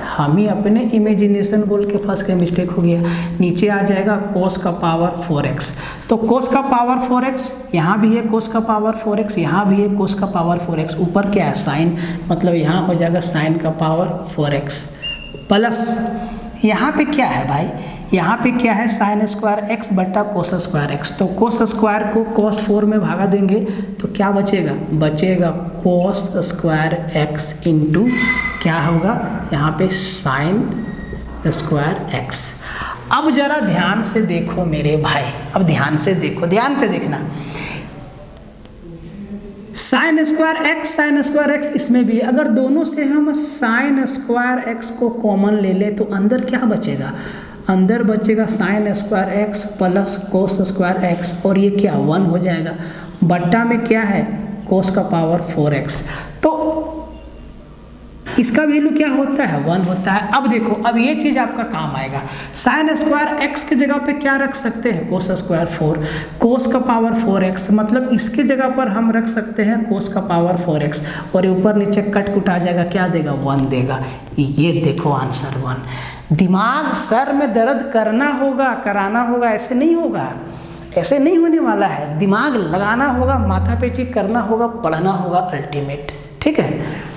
हम ही अपने इमेजिनेशन बोल के फंस गए, मिस्टेक हो गया। नीचे आ जाएगा कोस का पावर 4x, तो कोस का पावर 4x, यहाँ भी है कोस का पावर 4x, यहाँ भी है कोस का पावर 4x, ऊपर क्या है साइन, मतलब यहाँ हो जाएगा साइन का पावर 4x प्लस यहाँ पे क्या है भाई, यहाँ पे क्या है साइन स्क्वायर x बट्टा कोस स्क्वायर x। तो कोस स्क्वायर को कोस 4 में भागा देंगे तो क्या बचेगा कोस स्क्वायर x इंटू क्या होगा यहाँ पे साइन स्क्वायर x। अब जरा ध्यान से देखो मेरे भाई, अब ध्यान से देखना, साइन स्क्वायर x इसमें भी, अगर दोनों से हम साइन स्क्वायर x को कॉमन ले ले तो अंदर क्या बचेगा, अंदर बचेगा sign square x plus cos square x, और ये क्या 1 हो जाएगा, बट्टा में क्या है कोस का पावर 4x। तो इसका वैल्यू क्या होता है, 1 होता है। अब देखो, अब ये चीज़ आपका काम आएगा, साइन स्क्वायर x की जगह पे क्या रख सकते हैं, कोस स्क्वायर 4, कोस का पावर 4x, मतलब इसके जगह पर हम रख सकते हैं कोस का पावर 4x, और ऊपर नीचे कट कुट आ जाएगा, क्या देगा 1 देगा। ये देखो आंसर 1। दिमाग सर में दर्द कराना होगा, ऐसे नहीं होगा, ऐसे नहीं होने वाला है। दिमाग लगाना होगा, माथा पेची करना होगा, पढ़ना होगा अल्टीमेट। ठीक है,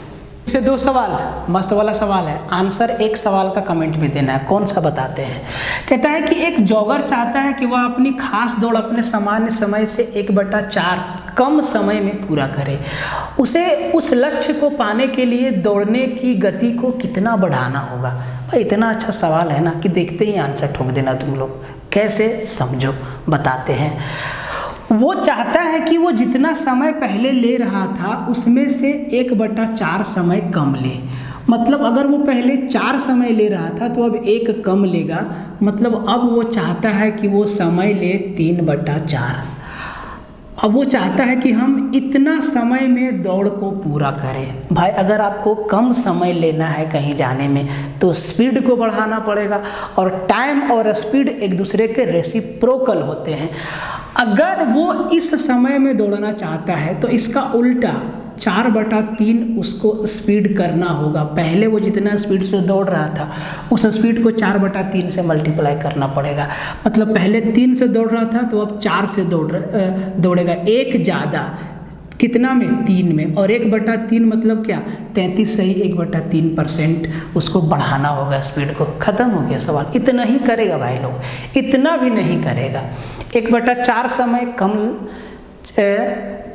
से 2 सवाल, मस्त वाला सवाल है, आंसर एक सवाल का कमेंट भी देना है, कौन सा बताते हैं। कहता है कि एक जॉगर चाहता है कि वह अपनी खास दौड़ अपने सामान्य समय से 1/4 कम समय में पूरा करे। उसे उस लक्ष्य को पाने के लिए दौड़ने की गति को कितना बढ़ाना होगा। भाई इतना अच्छा सवाल है ना कि देखते ही आंसर ठोक देना तुम लोग। कैसे, समझो, बताते हैं। वो चाहता है कि वो जितना समय पहले ले रहा था उसमें से 1/4 समय कम ले। मतलब अगर वो पहले 4 समय ले रहा था तो अब 1 कम लेगा, मतलब अब वो चाहता है कि वो समय ले 3/4। अब वो चाहता है कि हम इतना समय में दौड़ को पूरा करें। भाई अगर आपको कम समय लेना है कहीं जाने में तो स्पीड को बढ़ाना पड़ेगा, और टाइम और स्पीड एक दूसरे के रेसिप्रोकल होते हैं। अगर वो इस समय में दौड़ना चाहता है तो इसका उल्टा 4/3 उसको स्पीड करना होगा। पहले वो जितना स्पीड से दौड़ रहा था उस स्पीड को 4/3 से मल्टीप्लाई करना पड़ेगा। मतलब पहले 3 से दौड़ रहा था तो अब 4 से दौड़ेगा, 1 ज़्यादा, कितना में, 3 में, और 1/3 मतलब क्या, 33 से ही 1/3% उसको बढ़ाना होगा स्पीड को। ख़त्म हो गया सवाल। इतना ही करेगा भाई लोग, इतना भी नहीं करेगा। 1/4 समय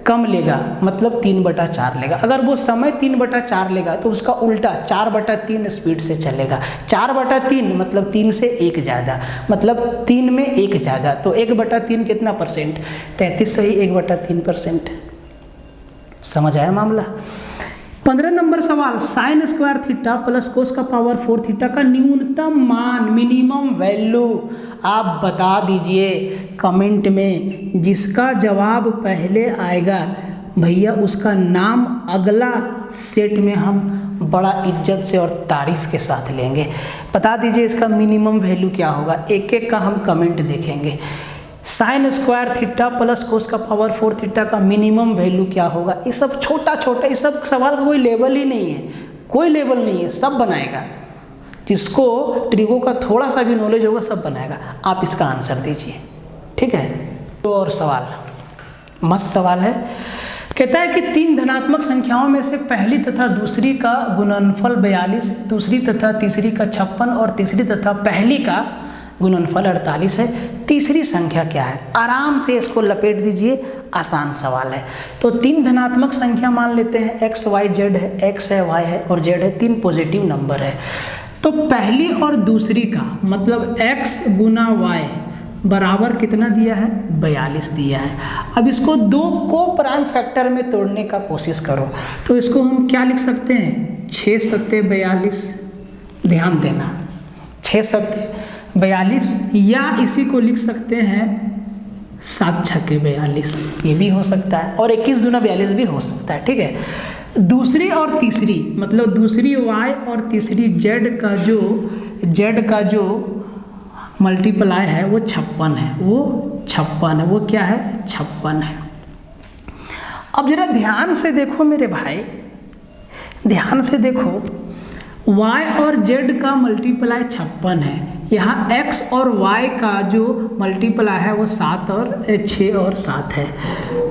कम लेगा, मतलब 3/4 लेगा। अगर वो समय 3/4 लेगा तो उसका उल्टा 4/3 स्पीड से चलेगा। 4/3 मतलब 3 से 1 ज़्यादा, मतलब 3 में 1 ज़्यादा, तो 1/3 कितना परसेंट, 33 से ही 1/3%। समझ आया मामला। 15 नंबर सवाल, sine square theta plus cos का पावर 4 थीटा का न्यूनतम मान, मिनिमम वैल्यू आप बता दीजिए कमेंट में। जिसका जवाब पहले आएगा भैया उसका नाम अगला सेट में हम बड़ा इज्जत से और तारीफ के साथ लेंगे। बता दीजिए इसका मिनिमम वैल्यू क्या होगा, एक एक का हम कमेंट देखेंगे। Sine square theta plus cos का पावर 4 थीटा का मिनिमम वैल्यू क्या होगा। ये सब छोटा छोटा, ये सब सवाल का कोई लेवल ही नहीं है, कोई लेवल नहीं है, सब बनाएगा। जिसको ट्रिगो का थोड़ा सा भी नॉलेज होगा सब बनाएगा। आप इसका आंसर दीजिए, ठीक है। तो और सवाल, मस्त सवाल है। कहता है कि 3 धनात्मक संख्याओं में से पहली तथा दूसरी का गुणनफल 42, दूसरी तथा तीसरी का 56 और तीसरी तथा पहली का गुणनफल 48 है। तीसरी संख्या क्या है, आराम से इसको लपेट दीजिए, आसान सवाल है। तो 3 धनात्मक संख्या मान लेते हैं, x y z है, x है y है और z है, 3 पॉजिटिव नंबर है। तो पहली और दूसरी का मतलब x गुना y बराबर कितना दिया है, 42 दिया है। अब इसको दो को प्राइम फैक्टर में तोड़ने का कोशिश करो, तो इसको हम क्या लिख सकते हैं, 6 सत्ते 42, ध्यान देना 6 सत्ते 42, या इसी को लिख सकते हैं 7 छक्के 42, ये भी हो सकता है, और 21 दूना 42 भी हो सकता है, ठीक है। दूसरी और तीसरी मतलब दूसरी y और तीसरी z का जो मल्टीप्लाई है वो 56 है, वो क्या है, 56 है। अब जरा ध्यान से देखो मेरे भाई, ध्यान से देखो, y और z का मल्टीप्लाई 56 है, यहाँ x और y का जो मल्टीप्लाई है वो 6 और 7 है।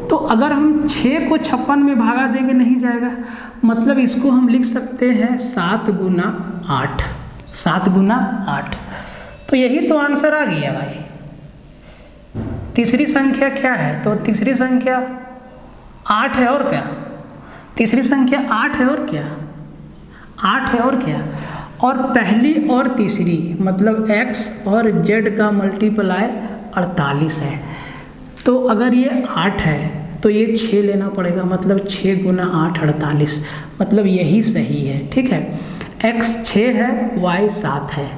तो अगर हम 6 को 56 में भागा देंगे नहीं जाएगा, मतलब इसको हम लिख सकते हैं 7 गुना 8, 7 गुना 8। तो यही तो आंसर आ गया भाई। तीसरी संख्या क्या है, तो तीसरी संख्या 8 है, और क्या, तीसरी संख्या 8 है, और क्या 8 है, और क्या, और पहली और तीसरी मतलब x और z का मल्टीप्लाई 48 है। तो अगर ये 8 है तो ये 6 लेना पड़ेगा, मतलब 6 गुना 8 48, मतलब यही सही है, ठीक है। x 6 है, y 7 है,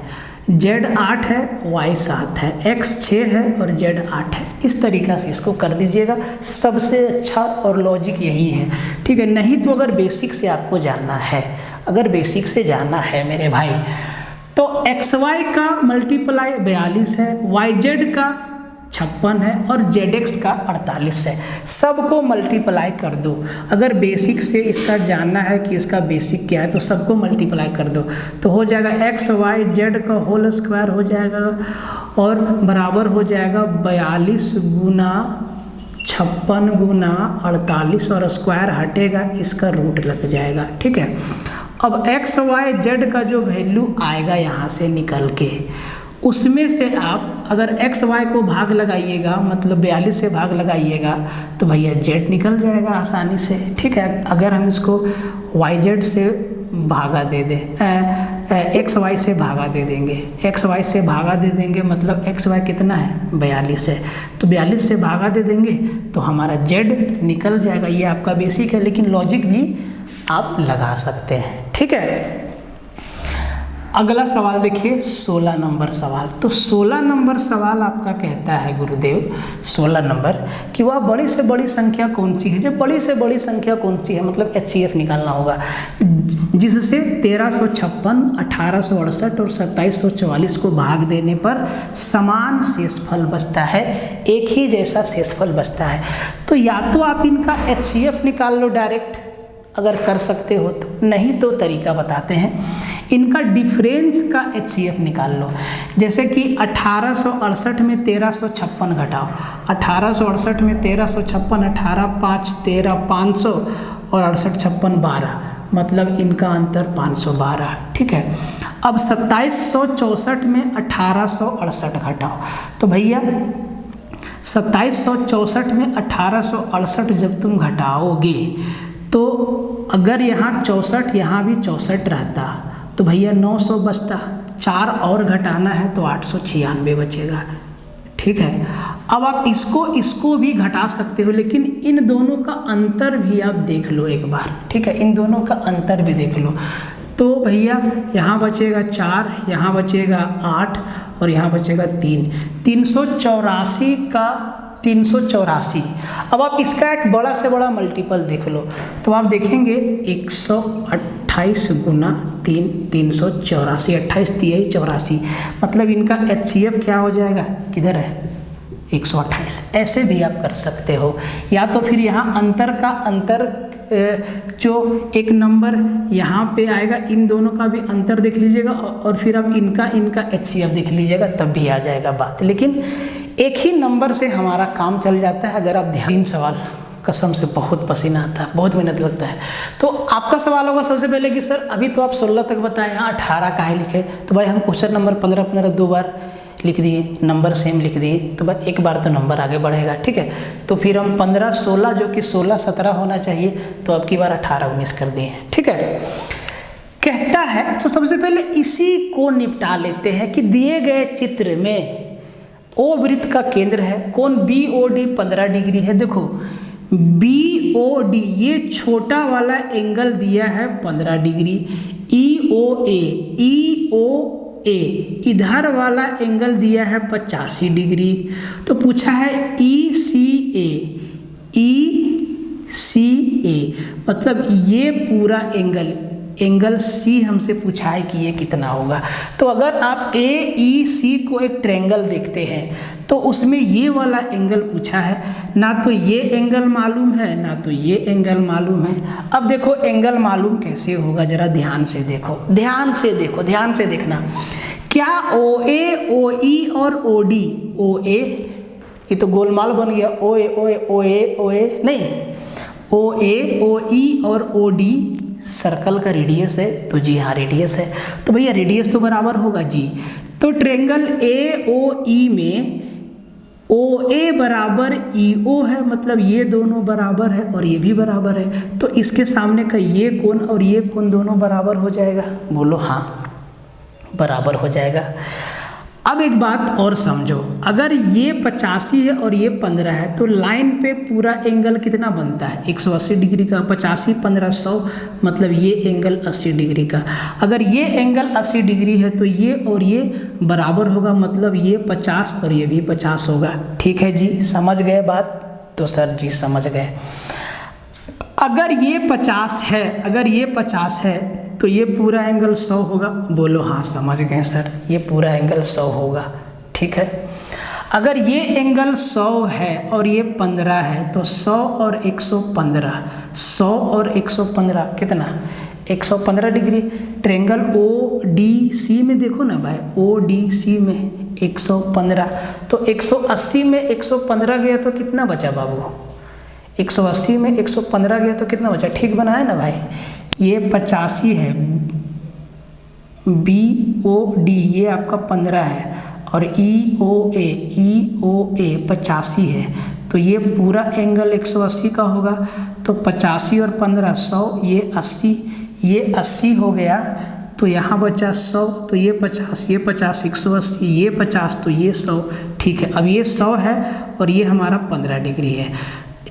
z 8 है, y 7 है, x 6 है और z 8 है। इस तरीक़ा से इसको कर दीजिएगा, सबसे अच्छा और लॉजिक यही है, ठीक है। नहीं तो अगर बेसिक से आपको जानना है, अगर बेसिक से जाना है मेरे भाई, तो xy का मल्टीप्लाई 42 है, yz का 56 है और zx का 48 है। सबको मल्टीप्लाई कर दो। अगर बेसिक से इसका जानना है कि इसका बेसिक क्या है तो सबको मल्टीप्लाई कर दो, तो हो जाएगा x y z का होल स्क्वायर हो जाएगा और बराबर हो जाएगा 42 गुना 56 गुना 48 और स्क्वायर हटेगा, इसका रूट लग जाएगा, ठीक है। अब x y z का जो वैल्यू आएगा यहाँ से निकल के, उसमें से आप अगर x y को भाग लगाइएगा, मतलब 42 से भाग लगाइएगा तो भैया z निकल जाएगा आसानी से, ठीक है। अगर हम इसको yz से भागा दे दें, एक्स वाई से भागा दे देंगे, एक्स वाई से भागा दे देंगे, मतलब एक्स वाई कितना है 42 है, तो 42 से भागा दे देंगे तो हमारा जेड निकल जाएगा। ये आपका बेसिक है, लेकिन लॉजिक भी आप लगा सकते हैं, ठीक है। अगला सवाल देखिए 16 नंबर सवाल। तो 16 नंबर सवाल आपका कहता है गुरुदेव 16 नंबर कि वह बड़ी से बड़ी संख्या कौन सी है। जब बड़ी से बड़ी संख्या कौन सी है मतलब HCF निकालना होगा, जिससे 1356, 1868 और 2744 को भाग देने पर समान शेषफल बचता है, एक ही जैसा शेषफल बचता है। तो या तो आप इनका HCF निकाल लो डायरेक्ट, अगर कर सकते हो तो, नहीं तो तरीका बताते हैं, इनका डिफरेंस का HCF निकाल लो। जैसे कि 1868 में 1356 घटाओ, 1868 में 1356, 18 5 13 500 और 68 56 12, मतलब इनका अंतर 512, ठीक है। अब 2764 में 1868 घटाओ, तो भैया 2764 में 1868 जब तुम घटाओगे तो अगर यहाँ 64 यहाँ भी 64 रहता तो भैया 900 बचता, 4 और घटाना है तो 896 बचेगा, ठीक है। अब आप इसको भी घटा सकते हो, लेकिन इन दोनों का अंतर भी आप देख लो एक बार, ठीक है, इन दोनों का अंतर भी देख लो। तो भैया यहाँ बचेगा 4, यहाँ बचेगा 8 और यहाँ बचेगा 3, 384 का 384। अब आप इसका एक बड़ा से बड़ा मल्टीपल देख लो, तो आप देखेंगे 128 गुना 3 384, 28 3 84, मतलब इनका HCF क्या हो जाएगा, किधर है 128। ऐसे भी आप कर सकते हो, या तो फिर यहाँ अंतर जो एक नंबर यहाँ पे आएगा, इन दोनों का भी अंतर देख लीजिएगा और फिर आप इनका HCF देख लीजिएगा, तब भी आ जाएगा बात। लेकिन एक ही नंबर से हमारा काम चल जाता है अगर आप ध्यान। 3 सवाल कसम से बहुत पसीना आता है, बहुत मेहनत लगता है। तो आपका सवाल होगा सबसे पहले कि सर अभी तो आप 16 तक बताएं, यहाँ 18 काहे लिखे। तो भाई हम क्वेश्चन नंबर 15 15 2 बार लिख दिए, नंबर सेम लिख दिए, तो भाई एक बार तो नंबर आगे बढ़ेगा, ठीक है। तो फिर हम 15 16 जो कि 16 17 होना चाहिए, तो अब की बार 18 19 कर दिए, ठीक है। कहता है तो सबसे पहले इसी को निपटा लेते हैं कि दिए गए चित्र में ओ वृत्त का केंद्र है, कोण BOD 15 डिग्री है। देखो BOD ये छोटा वाला एंगल दिया है 15 डिग्री, EOA इधर वाला एंगल दिया है 85 डिग्री। तो पूछा है ECA मतलब ये पूरा एंगल C हमसे पूछा है कि ये कितना होगा। तो अगर आप AEC को एक ट्रायंगल देखते हैं तो उसमें ये वाला एंगल पूछा है, ना तो ये एंगल मालूम है ना तो ये एंगल मालूम है। अब देखो एंगल मालूम कैसे होगा, जरा ध्यान से देखो, ध्यान से देखना। क्या OA OE और OD, OA ये तो गोलमाल बन गया, OA नहीं, OA OE और OD सर्कल का रेडियस है, तो जी हाँ रेडियस है, तो भैया रेडियस तो बराबर होगा जी। तो ट्रायंगल AOE में OA बराबर EO है, मतलब ये दोनों बराबर है और ये भी बराबर है, तो इसके सामने का ये कोण और ये कोण दोनों बराबर हो जाएगा। बोलो हाँ बराबर हो जाएगा। अब एक बात और समझो, अगर ये 85 है और ये 15 है तो लाइन पे पूरा एंगल कितना बनता है, 180 डिग्री का। 85 15 100 मतलब ये एंगल 80 डिग्री का। अगर ये एंगल 80 डिग्री है तो ये और ये बराबर होगा, मतलब ये 50 और ये भी 50 होगा। ठीक है जी, समझ गए बात? तो सर जी समझ गए। अगर ये 50 है तो ये पूरा एंगल 100 होगा। बोलो हाँ समझ गए सर, ये पूरा एंगल 100 होगा। ठीक है, अगर ये एंगल 100 है और ये 15 है तो 100 और 115 कितना, 115 डिग्री। ट्रायंगल ODC में देखो ना भाई, ODC में 115, तो 180 में 115 गया तो कितना बचा बाबू, 180 में 115 गया तो कितना बचा, ठीक बनाया ना भाई। ये 85 है, BOD ये आपका 15 है और EOA 85 है, तो ये पूरा एंगल 180 का होगा। तो 85 और 15 100, ये 80 हो गया, तो यहाँ बचा 100, तो ये 50 180, ये 50 तो ये 100। ठीक है, अब ये 100 है और ये हमारा 15 डिग्री है,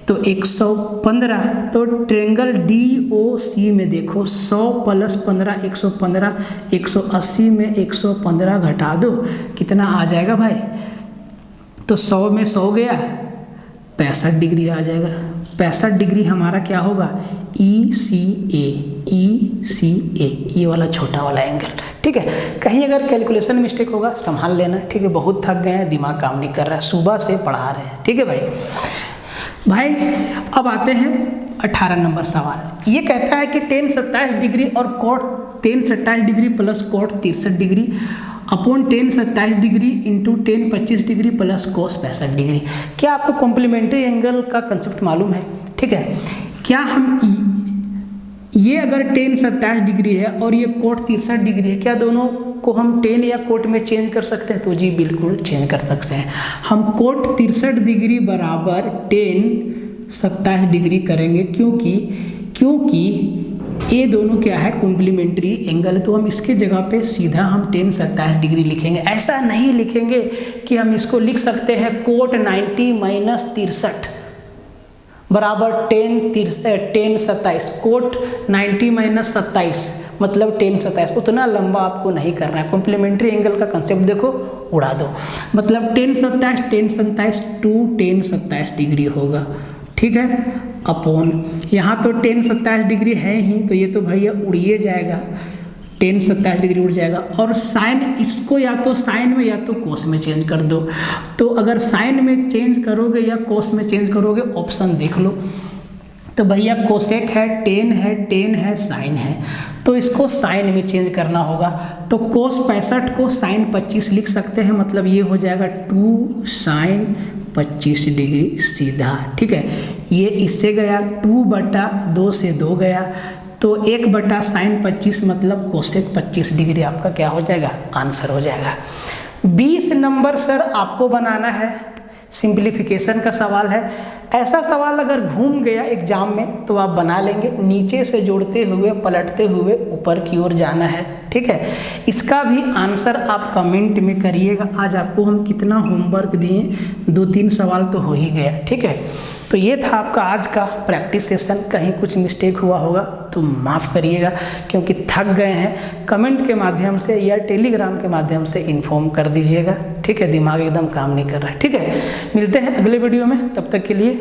तो 115। तो ट्रायंगल DOC में देखो 100 प्लस 15 115, 180 में 115 घटा दो, कितना आ जाएगा भाई, तो 100 में 100 गया, 65 डिग्री आ जाएगा। 65 डिग्री हमारा क्या होगा, ECA ये वाला छोटा वाला एंगल। ठीक है, कहीं अगर कैलकुलेशन मिस्टेक होगा संभाल लेना। ठीक है, बहुत थक गए हैं, दिमाग काम नहीं कर रहा है, सुबह से पढ़ा रहे हैं। ठीक है भाई, अब आते हैं 18 नंबर सवाल। ये कहता है कि tan 27 डिग्री और cot tan 27 degree plus cot 63 degree upon tan 27 degree into tan 25 degree plus cos 65 degree. क्या आपको कॉम्प्लीमेंट्री एंगल का कंसेप्ट मालूम है? ठीक है, क्या हम ये अगर tan 27 डिग्री है और ये cot 63 डिग्री है, क्या दोनों को हम tan या cot में चेंज कर सकते हैं? तो जी बिल्कुल चेंज कर सकते हैं। हम cot 63 डिग्री बराबर tan 27 डिग्री करेंगे, क्योंकि ये दोनों क्या है, कॉम्प्लीमेंट्री एंगल। तो हम इसके जगह पे सीधा हम tan 27 डिग्री लिखेंगे। ऐसा नहीं लिखेंगे कि हम इसको लिख सकते हैं cot 90 माइनस 63 बराबर tan 27, cot 90 माइनस 27 मतलब tan 27। उतना लंबा आपको नहीं करना है, कॉम्प्लीमेंट्री एंगल का कंसेप्ट देखो, उड़ा दो। मतलब tan 27 टू tan 27 डिग्री होगा। ठीक है, अपॉन यहाँ तो tan 27 डिग्री है ही, तो ये तो भैया उड़िए जाएगा, tan 27 डिग्री उड़ जाएगा। और साइन इसको या तो साइन में या तो कोस में चेंज कर दो। तो अगर साइन में चेंज करोगे या कोस में चेंज करोगे, ऑप्शन देख लो। तो भैया कोसेक है, टेन है, साइन है, तो इसको साइन में चेंज करना होगा। तो कोस 65 को साइन 25 लिख सकते हैं, मतलब ये हो जाएगा 2 साइन 25 डिग्री सीधा। ठीक है, ये इससे गया 2/2 से 2 गया, तो 1 साइन 25 मतलब कोसेक 25 डिग्री आपका क्या हो जाएगा, आंसर हो जाएगा। 20 नंबर सर आपको बनाना है, सिंप्लीफिकेशन का सवाल है। ऐसा सवाल अगर घूम गया एग्जाम में तो आप बना लेंगे, नीचे से जोड़ते हुए पलटते हुए ऊपर की ओर जाना है, ठीक है। इसका भी आंसर आप कमेंट में करिएगा। आज आपको हम कितना होमवर्क दिए, 2-3 सवाल तो हो ही गया, ठीक है। तो ये था आपका आज का प्रैक्टिस सेशन। कहीं कुछ मिस्टेक हुआ होगा तो माफ़ करिएगा, क्योंकि थक गए हैं। कमेंट के माध्यम से या टेलीग्राम के माध्यम से इन्फॉर्म कर दीजिएगा, ठीक है। दिमाग एकदम काम नहीं कर रहा है, ठीक है। मिलते हैं अगले वीडियो में, तब तक के लिए